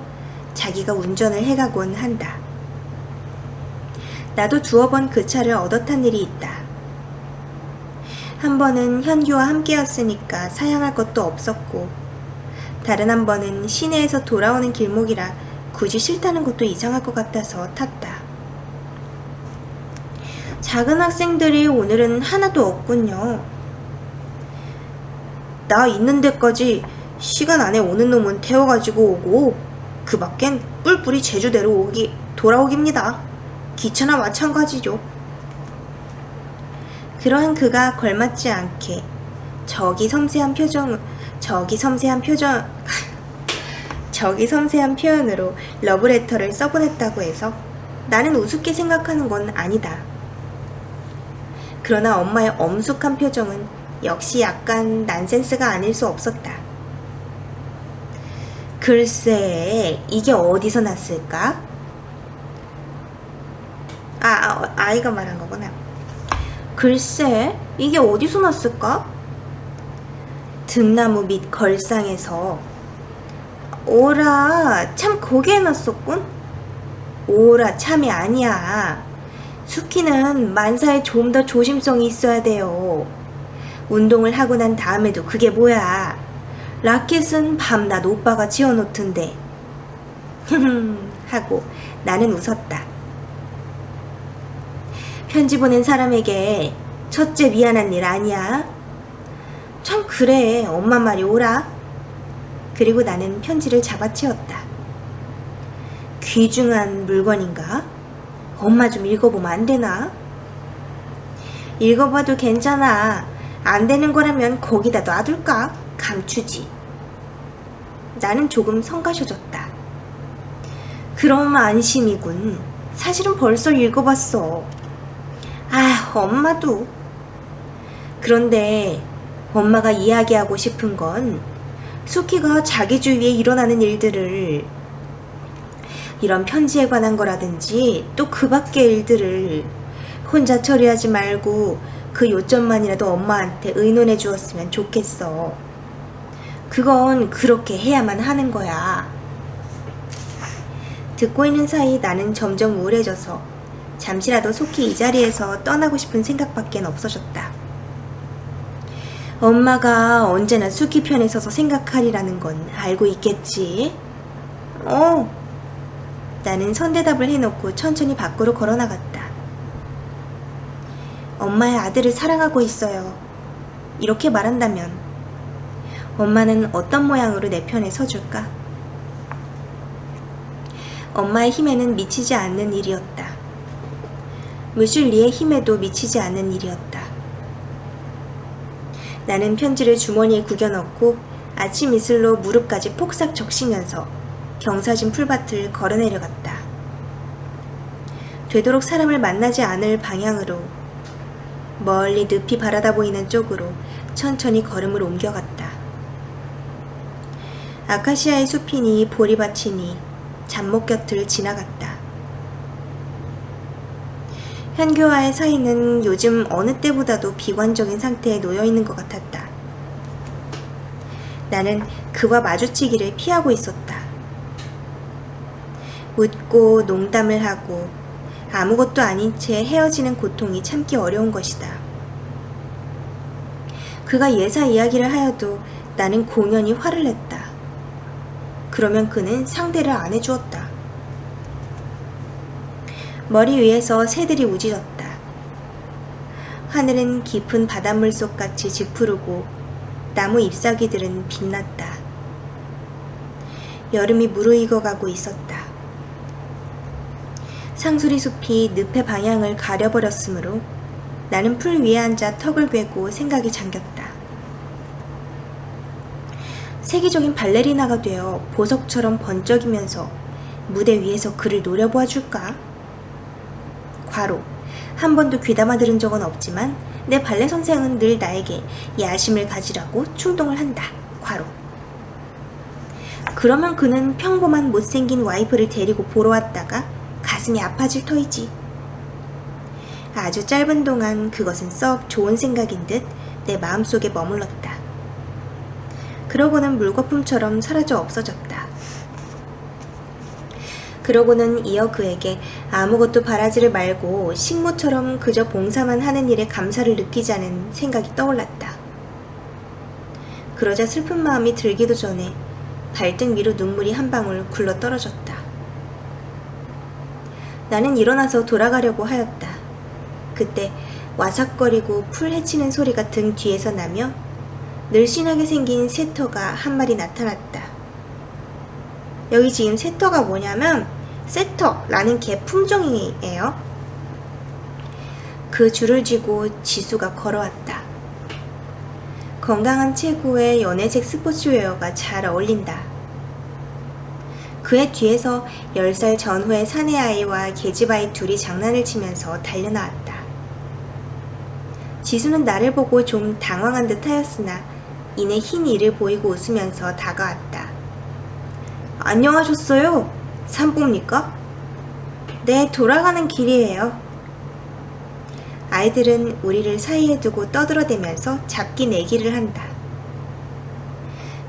자기가 운전을 해가곤 한다. 나도 두어 번 그 차를 얻어 탄 일이 있다. 한 번은 현규와 함께였으니까 사양할 것도 없었고, 다른 한 번은 시내에서 돌아오는 길목이라 굳이 싫다는 것도 이상할 것 같아서 탔다. 작은 학생들이 오늘은 하나도 없군요. 나 있는 데까지 시간 안에 오는 놈은 태워가지고 오고 그 밖엔 뿔뿔이 제주대로 돌아오깁니다. 기차나 마찬가지죠. 그러한 그가 걸맞지 않게 저기 섬세한 표현으로 러브레터를 써보냈다고 해서 나는 우습게 생각하는 건 아니다. 그러나 엄마의 엄숙한 표정은 역시 약간 난센스가 아닐 수 없었다. 글쎄, 이게 어디서 났을까? 아이가 말한 거구나. 글쎄, 이게 어디서 났을까? 등나무 밑 걸상에서. 오라, 참 거기에 놨었군? 오라, 참이 아니야. 수키는 만사에 좀 더 조심성이 있어야 돼요. 운동을 하고 난 다음에도 그게 뭐야. 라켓은 밤낮 오빠가 지어놓던데. 하고 나는 웃었다. 편지 보낸 사람에게 첫째 미안한 일 아니야? 참 그래, 엄마 말이 오라. 그리고 나는 편지를 잡아채웠다. 귀중한 물건인가? 엄마 좀 읽어보면 안 되나? 읽어봐도 괜찮아. 안 되는 거라면 거기다 놔둘까? 감추지. 나는 조금 성가셔졌다. 그럼 안심이군. 사실은 벌써 읽어봤어. 엄마도. 그런데 엄마가 이야기하고 싶은 건 수키가 자기 주위에 일어나는 일들을, 이런 편지에 관한 거라든지 또 그 밖의 일들을 혼자 처리하지 말고 그 요점만이라도 엄마한테 의논해 주었으면 좋겠어. 그건 그렇게 해야만 하는 거야. 듣고 있는 사이 나는 점점 우울해져서 잠시라도 속히 이 자리에서 떠나고 싶은 생각밖엔 없어졌다. 엄마가 언제나 수키 편에 서서 생각하리라는 건 알고 있겠지? 나는 선대답을 해놓고 천천히 밖으로 걸어나갔다. 엄마의 아들을 사랑하고 있어요. 이렇게 말한다면 엄마는 어떤 모양으로 내 편에 서줄까? 엄마의 힘에는 미치지 않는 일이었다. 무슐리의 힘에도 미치지 않는 일이었다. 나는 편지를 주머니에 구겨넣고 아침 이슬로 무릎까지 폭삭 적시면서 경사진 풀밭을 걸어 내려갔다. 되도록 사람을 만나지 않을 방향으로 멀리 늪이 바라다 보이는 쪽으로 천천히 걸음을 옮겨갔다. 아카시아의 숲이니 보리밭이니 잡목 곁을 지나갔다. 현규와의 사이는 요즘 어느 때보다도 비관적인 상태에 놓여있는 것 같았다. 나는 그와 마주치기를 피하고 있었다. 웃고 농담을 하고 아무것도 아닌 채 헤어지는 고통이 참기 어려운 것이다. 그가 예사 이야기를 하여도 나는 공연히 화를 냈다. 그러면 그는 상대를 안 해주었다. 머리 위에서 새들이 우짖었다. 하늘은 깊은 바닷물 속 같이 짙푸르고 나무 잎사귀들은 빛났다. 여름이 무르익어가고 있었다. 상수리 숲이 늪의 방향을 가려버렸으므로 나는 풀 위에 앉아 턱을 괴고 생각이 잠겼다. 세계적인 발레리나가 되어 보석처럼 번쩍이면서 무대 위에서 그를 노려보아 줄까? 과로. 한 번도 귀담아 들은 적은 없지만 내 발레 선생은 늘 나에게 야심을 가지라고 충동을 한다. 과로. 그러면 그는 평범한 못생긴 와이프를 데리고 보러 왔다가 가슴이 아파질 터이지. 아주 짧은 동안 그것은 썩 좋은 생각인 듯 내 마음속에 머물렀다. 그러고는 물거품처럼 사라져 없어졌다. 그러고는 이어 그에게 아무것도 바라지를 말고 식모처럼 그저 봉사만 하는 일에 감사를 느끼자는 생각이 떠올랐다. 그러자 슬픈 마음이 들기도 전에 발등 위로 눈물이 한 방울 굴러 떨어졌다. 나는 일어나서 돌아가려고 하였다. 그때 와삭거리고 풀 헤치는 소리가 등 뒤에서 나며 늘씬하게 생긴 새터가 한 마리 나타났다. 여기 지금 새터가 뭐냐면 세터라는 개 품종이에요. 그 줄을 쥐고 지수가 걸어왔다. 건강한 체구에 연회색 스포츠웨어가 잘 어울린다. 그의 뒤에서 10살 전후의 사내아이와 계집아이 둘이 장난을 치면서 달려나왔다. 지수는 나를 보고 좀 당황한 듯 하였으나 이내 흰 이를 보이고 웃으면서 다가왔다. 안녕하셨어요? 산보입니까? 네, 돌아가는 길이에요. 아이들은 우리를 사이에 두고 떠들어대면서 잡기 내기를 한다.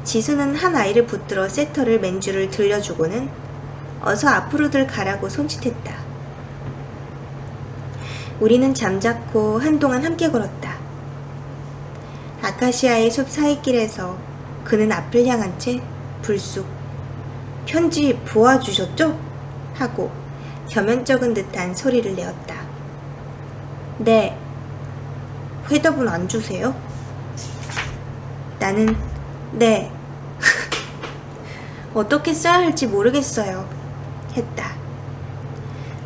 지수는 한 아이를 붙들어 세터를 맨줄을 들려주고는 어서 앞으로들 가라고 손짓했다. 우리는 잠자코 한동안 함께 걸었다. 아카시아의 숲 사이길에서 그는 앞을 향한 채 불쑥 편지 보아주셨죠? 하고 겸연쩍은 듯한 소리를 내었다. 네. 회답은 안 주세요? 나는 네. 어떻게 써야 할지 모르겠어요. 했다.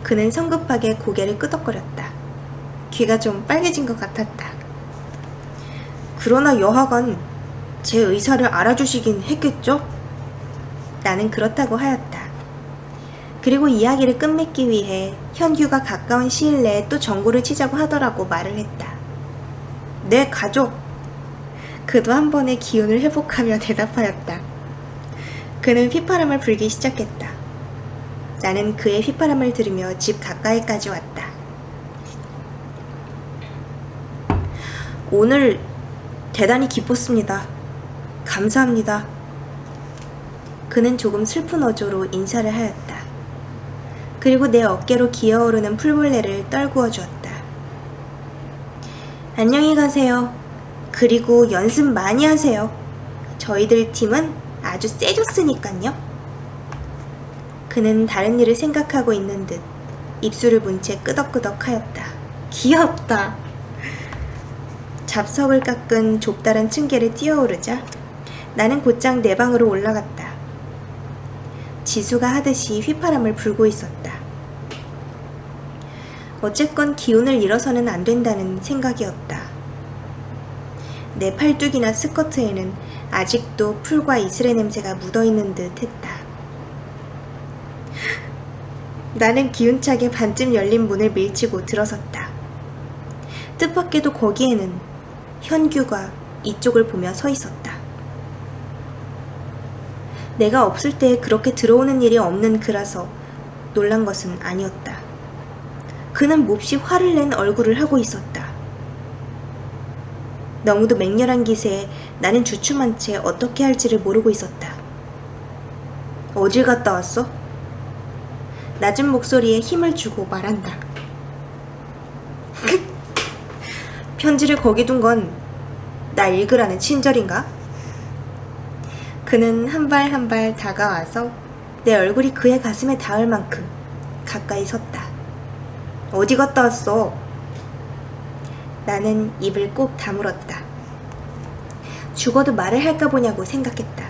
그는 성급하게 고개를 끄덕거렸다. 귀가 좀 빨개진 것 같았다. 그러나 여하간 제 의사를 알아주시긴 했겠죠? 나는 그렇다고 하였다. 그리고 이야기를 끝맺기 위해 현규가 가까운 시일 내에 또 전구를 치자고 하더라고 말을 했다. 네, 가죠. 그도 한 번의 기운을 회복하며 대답하였다. 그는 휘파람을 불기 시작했다. 나는 그의 휘파람을 들으며 집 가까이까지 왔다. 오늘 대단히 기뻤습니다. 감사합니다. 그는 조금 슬픈 어조로 인사를 하였다. 그리고 내 어깨로 기어오르는 풀벌레를 떨구어 주었다. 안녕히 가세요. 그리고 연습 많이 하세요. 저희들 팀은 아주 세졌으니깐요. 그는 다른 일을 생각하고 있는 듯 입술을 문 채 끄덕끄덕 하였다. 귀엽다. 잡석을 깎은 좁다란 층계를 뛰어오르자 나는 곧장 내 방으로 올라갔다. 지수가 하듯이 휘파람을 불고 있었다. 어쨌건 기운을 잃어서는 안 된다는 생각이었다. 내 팔뚝이나 스커트에는 아직도 풀과 이슬의 냄새가 묻어있는 듯 했다. 나는 기운차게 반쯤 열린 문을 밀치고 들어섰다. 뜻밖에도 거기에는 현규가 이쪽을 보며 서 있었다. 내가 없을 때 그렇게 들어오는 일이 없는 그라서 놀란 것은 아니었다. 그는 몹시 화를 낸 얼굴을 하고 있었다. 너무도 맹렬한 기세에 나는 주춤한 채 어떻게 할지를 모르고 있었다. 어딜 갔다 왔어? 낮은 목소리에 힘을 주고 말한다. 편지를 거기 둔 건 나 읽으라는 친절인가? 그는 한 발 한 발 다가와서 내 얼굴이 그의 가슴에 닿을 만큼 가까이 섰다. 어디 갔다 왔어? 나는 입을 꼭 다물었다. 죽어도 말을 할까 보냐고 생각했다.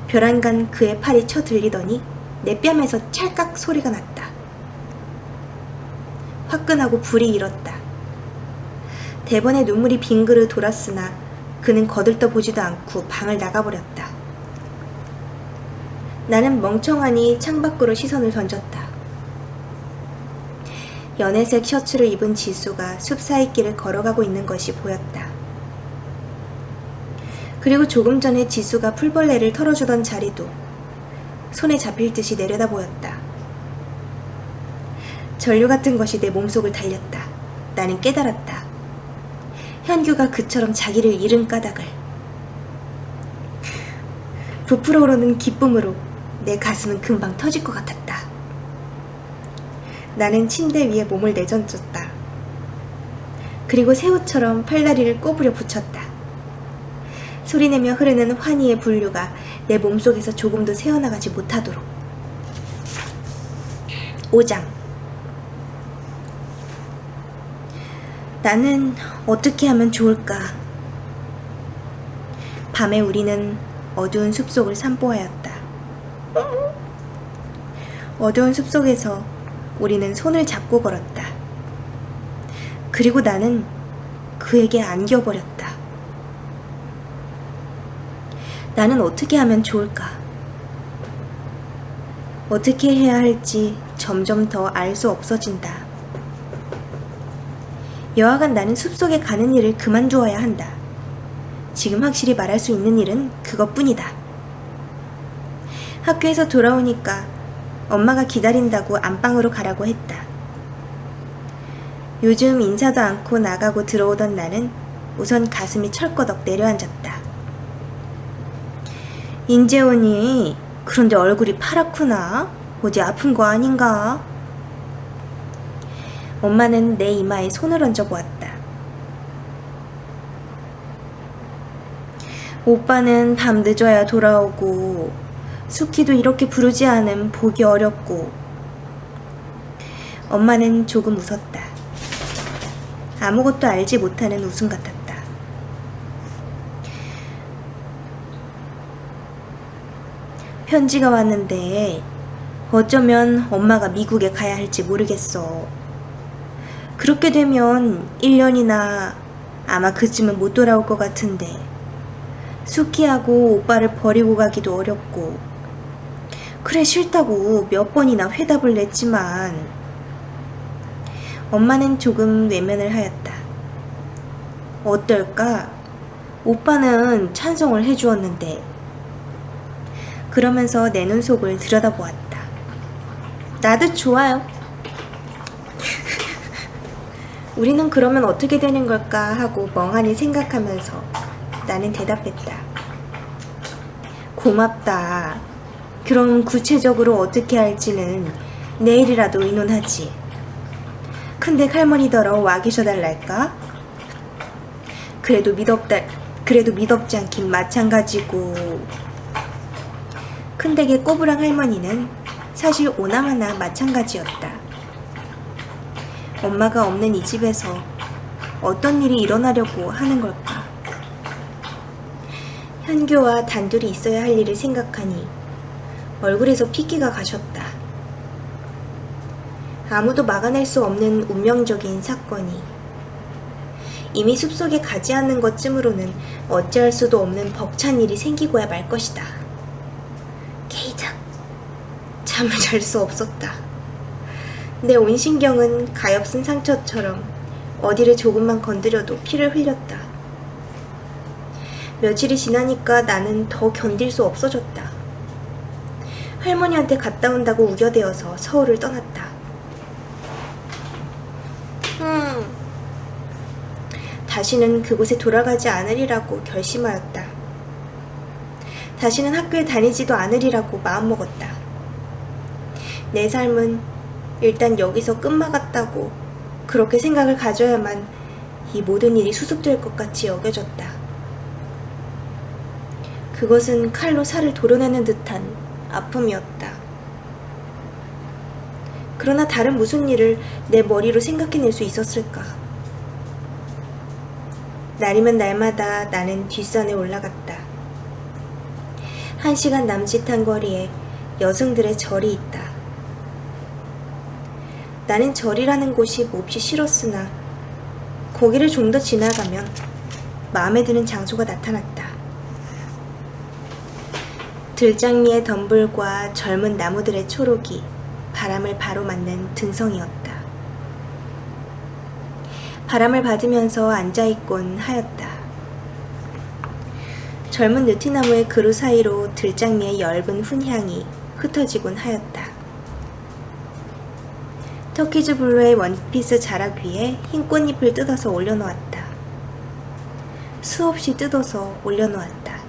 벼랑간 그의 팔이 쳐 들리더니 내 뺨에서 찰칵 소리가 났다. 화끈하고 불이 일었다. 대번에 눈물이 빙그르 돌았으나 그는 거들떠보지도 않고 방을 나가버렸다. 나는 멍청하니 창밖으로 시선을 던졌다. 연회색 셔츠를 입은 지수가 숲 사이 길을 걸어가고 있는 것이 보였다. 그리고 조금 전에 지수가 풀벌레를 털어주던 자리도 손에 잡힐 듯이 내려다 보였다. 전류 같은 것이 내 몸속을 달렸다. 나는 깨달았다. 현규가 그처럼 자기를 잃은 까닭을. 부풀어 오르는 기쁨으로 내 가슴은 금방 터질 것 같았다. 나는 침대 위에 몸을 내던졌다. 그리고 새우처럼 팔다리를 꼬부려 붙였다. 소리내며 흐르는 환희의 분류가 내 몸속에서 조금도 새어나가지 못하도록. 5장. 나는 어떻게 하면 좋을까? 밤에 우리는 어두운 숲속을 산보하였다. 어두운 숲속에서 우리는 손을 잡고 걸었다. 그리고 나는 그에게 안겨버렸다. 나는 어떻게 하면 좋을까? 어떻게 해야 할지 점점 더 알 수 없어진다. 여하간 나는 숲속에 가는 일을 그만두어야 한다. 지금 확실히 말할 수 있는 일은 그것뿐이다. 학교에서 돌아오니까 엄마가 기다린다고 안방으로 가라고 했다. 요즘 인사도 않고 나가고 들어오던 나는 우선 가슴이 철거덕 내려앉았다. 인제 오니? 그런데 얼굴이 파랗구나. 어디 아픈 거 아닌가? 엄마는 내 이마에 손을 얹어 보았다. 오빠는 밤 늦어야 돌아오고 수키도 이렇게 부르지 않음 보기 어렵고. 엄마는 조금 웃었다. 아무것도 알지 못하는 웃음 같았다. 편지가 왔는데 어쩌면 엄마가 미국에 가야 할지 모르겠어. 그렇게 되면 1년이나 아마 그쯤은 못 돌아올 것 같은데 수키하고 오빠를 버리고 가기도 어렵고. 그래 싫다고 몇 번이나 회답을 냈지만. 엄마는 조금 외면을 하였다. 어떨까? 오빠는 찬성을 해주었는데. 그러면서 내 눈 속을 들여다보았다. 나도 좋아요. 우리는 그러면 어떻게 되는 걸까 하고 멍하니 생각하면서 나는 대답했다. 고맙다. 그럼 구체적으로 어떻게 할지는 내일이라도 의논하지. 근데 할머니더러 와 계셔달랄까? 그래도 믿업지 않긴 마찬가지고. 큰댁의 꼬부랑 할머니는 사실 오나마나 마찬가지였다. 엄마가 없는 이 집에서 어떤 일이 일어나려고 하는 걸까? 현규와 단둘이 있어야 할 일을 생각하니 얼굴에서 핏기가 가셨다. 아무도 막아낼 수 없는 운명적인 사건이 이미 숲속에 가지 않는 것쯤으로는 어찌할 수도 없는 벅찬 일이 생기고야 말 것이다. 케이작. 자, 잠을 잘 수 없었다. 내 온 신경은 가엾은 상처처럼 어디를 조금만 건드려도 피를 흘렸다. 며칠이 지나니까 나는 더 견딜 수 없어졌다. 할머니한테 갔다 온다고 우겨대어서 서울을 떠났다. 다시는 그곳에 돌아가지 않으리라고 결심하였다. 다시는 학교에 다니지도 않으리라고 마음먹었다. 내 삶은 일단 여기서 끝막았다고 그렇게 생각을 가져야만 이 모든 일이 수습될 것 같이 여겨졌다. 그것은 칼로 살을 도려내는 듯한 아픔이었다. 그러나 다른 무슨 일을 내 머리로 생각해낼 수 있었을까? 날이면 날마다 나는 뒷산에 올라갔다. 1시간 남짓한 거리에 여승들의 절이 있다. 나는 절이라는 곳이 몹시 싫었으나 거기를 좀 더 지나가면 마음에 드는 장소가 나타났다. 들장미의 덤불과 젊은 나무들의 초록이 바람을 바로 맞는 등성이었다. 바람을 받으면서 앉아있곤 하였다. 젊은 느티나무의 그루 사이로 들장미의 엷은 훈향이 흩어지곤 하였다. 터키즈 블루의 원피스 자락 위에 흰 꽃잎을 뜯어서 올려놓았다. 수없이 뜯어서 올려놓았다.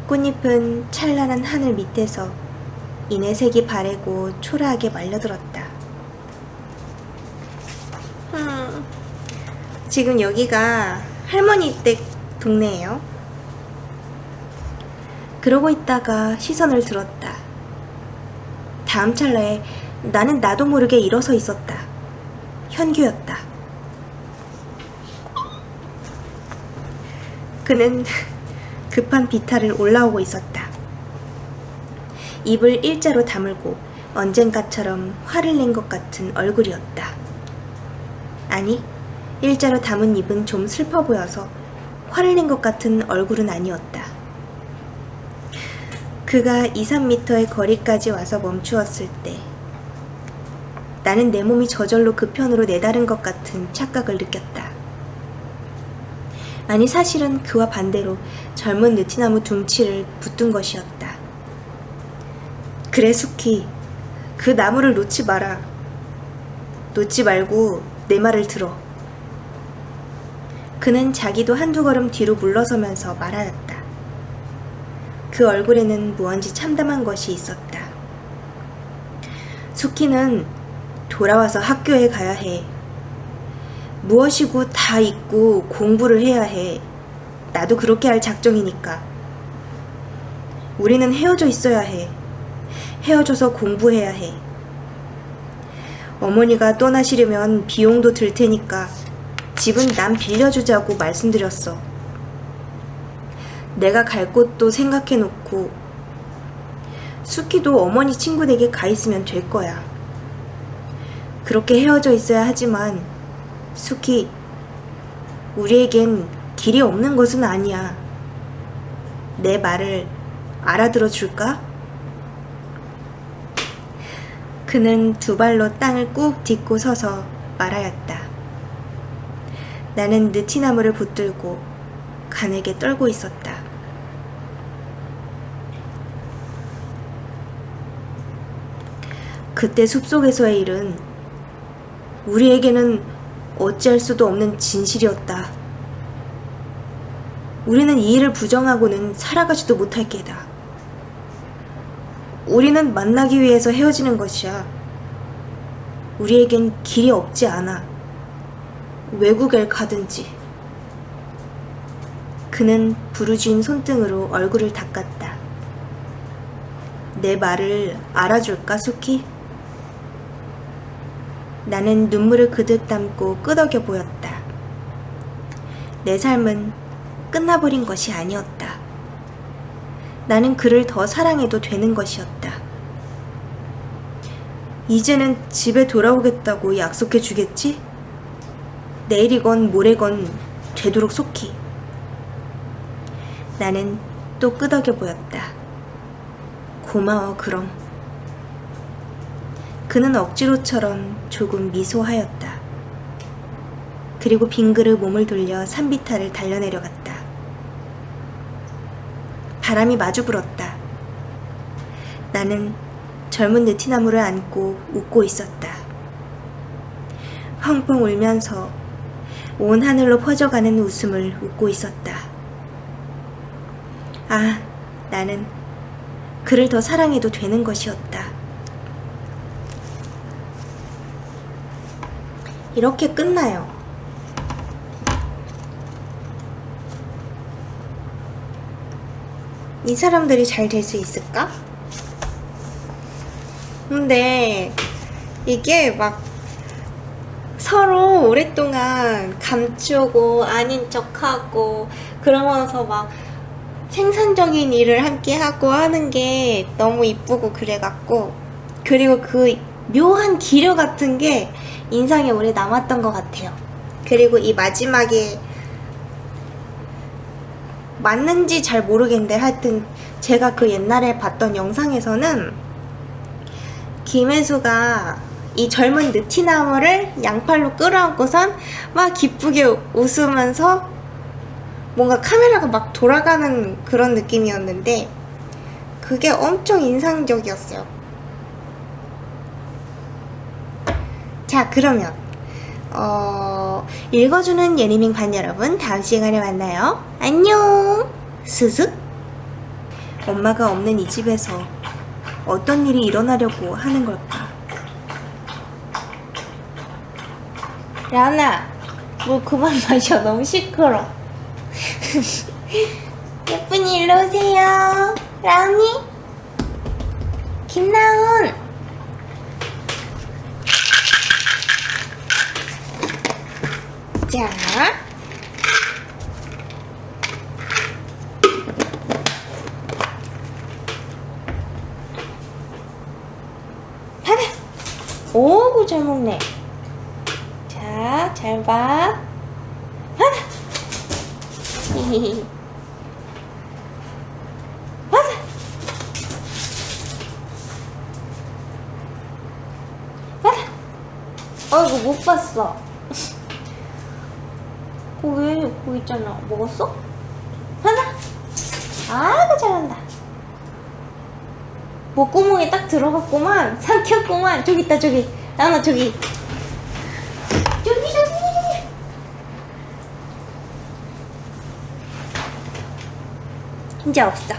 꽃잎은 찬란한 하늘 밑에서 인해색이 바래고 초라하게 말려들었다. 지금 여기가 할머니 댁 동네예요. 그러고 있다가 시선을 들었다. 다음 찰나에 나는 나도 모르게 일어서 있었다. 현규였다. 그는 급한 비탈을 올라오고 있었다. 입을 일자로 다물고 언젠가처럼 화를 낸 것 같은 얼굴이었다. 아니, 일자로 담은 입은 좀 슬퍼 보여서 화를 낸 것 같은 얼굴은 아니었다. 그가 2~3m의 거리까지 와서 멈추었을 때 나는 내 몸이 저절로 그 편으로 내다른 것 같은 착각을 느꼈다. 아니, 사실은 그와 반대로 젊은 느티나무 둥치를 붙든 것이었다. 그래, 수키. 그 나무를 놓지 마라. 놓지 말고 내 말을 들어. 그는 자기도 한두 걸음 뒤로 물러서면서 말하였다. 그 얼굴에는 무언지 참담한 것이 있었다. 수키는 돌아와서 학교에 가야 해. 무엇이고 다 잊고 공부를 해야 해. 나도 그렇게 할 작정이니까. 우리는 헤어져 있어야 해. 헤어져서 공부해야 해. 어머니가 떠나시려면 비용도 들 테니까 집은 남 빌려주자고 말씀드렸어. 내가 갈 곳도 생각해놓고 수키도 어머니 친구 댁에 가 있으면 될 거야. 그렇게 헤어져 있어야 하지만 수키, 우리에겐 길이 없는 것은 아니야. 내 말을 알아들어 줄까? 그는 두 발로 땅을 꾹 딛고 서서 말하였다. 나는 느티나무를 붙들고 가늘게 떨고 있었다. 그때 숲속에서의 일은 우리에게는 어찌할 수도 없는 진실이었다. 우리는 이 일을 부정하고는 살아가지도 못할 게다. 우리는 만나기 위해서 헤어지는 것이야. 우리에겐 길이 없지 않아. 외국에 가든지. 그는 부르짖은 손등으로 얼굴을 닦았다. 내 말을 알아줄까, 수키? 나는 눈물을 그득 담고 끄덕여 보였다. 내 삶은 끝나버린 것이 아니었다. 나는 그를 더 사랑해도 되는 것이었다. 이제는 집에 돌아오겠다고 약속해 주겠지? 내일이건 모레건 되도록 속히. 나는 또 끄덕여 보였다. 고마워, 그럼. 그는 억지로처럼 조금 미소하였다. 그리고 빙그르 몸을 돌려 산비탈을 달려내려갔다. 바람이 마주 불었다. 나는 젊은 느티나무를 안고 웃고 있었다. 펑펑 울면서 온 하늘로 퍼져가는 웃음을 웃고 있었다. 아, 나는 그를 더 사랑해도 되는 것이었다. 이렇게 끝나요. 이 사람들이 잘 될 수 있을까? 근데 이게 막 서로 오랫동안 감추고 아닌 척하고 그러면서 막 생산적인 일을 함께 하고 하는 게 너무 이쁘고 그래갖고, 그리고 그 묘한 기류 같은 게 인상에 오래 남았던 것 같아요. 그리고 이 마지막에 맞는지 잘 모르겠는데 하여튼 제가 그 옛날에 봤던 영상에서는 김혜수가 이 젊은 느티나무를 양팔로 끌어안고선 막 기쁘게 웃으면서 뭔가 카메라가 막 돌아가는 그런 느낌이었는데 그게 엄청 인상적이었어요. 자, 그러면 읽어주는 예니밍 반 여러분, 다음 시간에 만나요. 안녕. 스슥. 엄마가 없는 이 집에서 어떤 일이 일어나려고 하는 걸까? 라나, 물 그만 마셔. 너무 시끄러. 예쁜이 일로 오세요. 라온이, 김나은. 자, 받아. 오구, 잘 먹네. 자, 잘 봐. 받아. 받아. 받아. 어이구, 못 봤어. 왜? 그거 있잖아. 먹었어? 하나? 아이고, 잘한다. 목구멍에 딱 들어갔구만. 삼켰구만. 저기 있다, 저기. 나나, 저기. 저기. 이제 없어.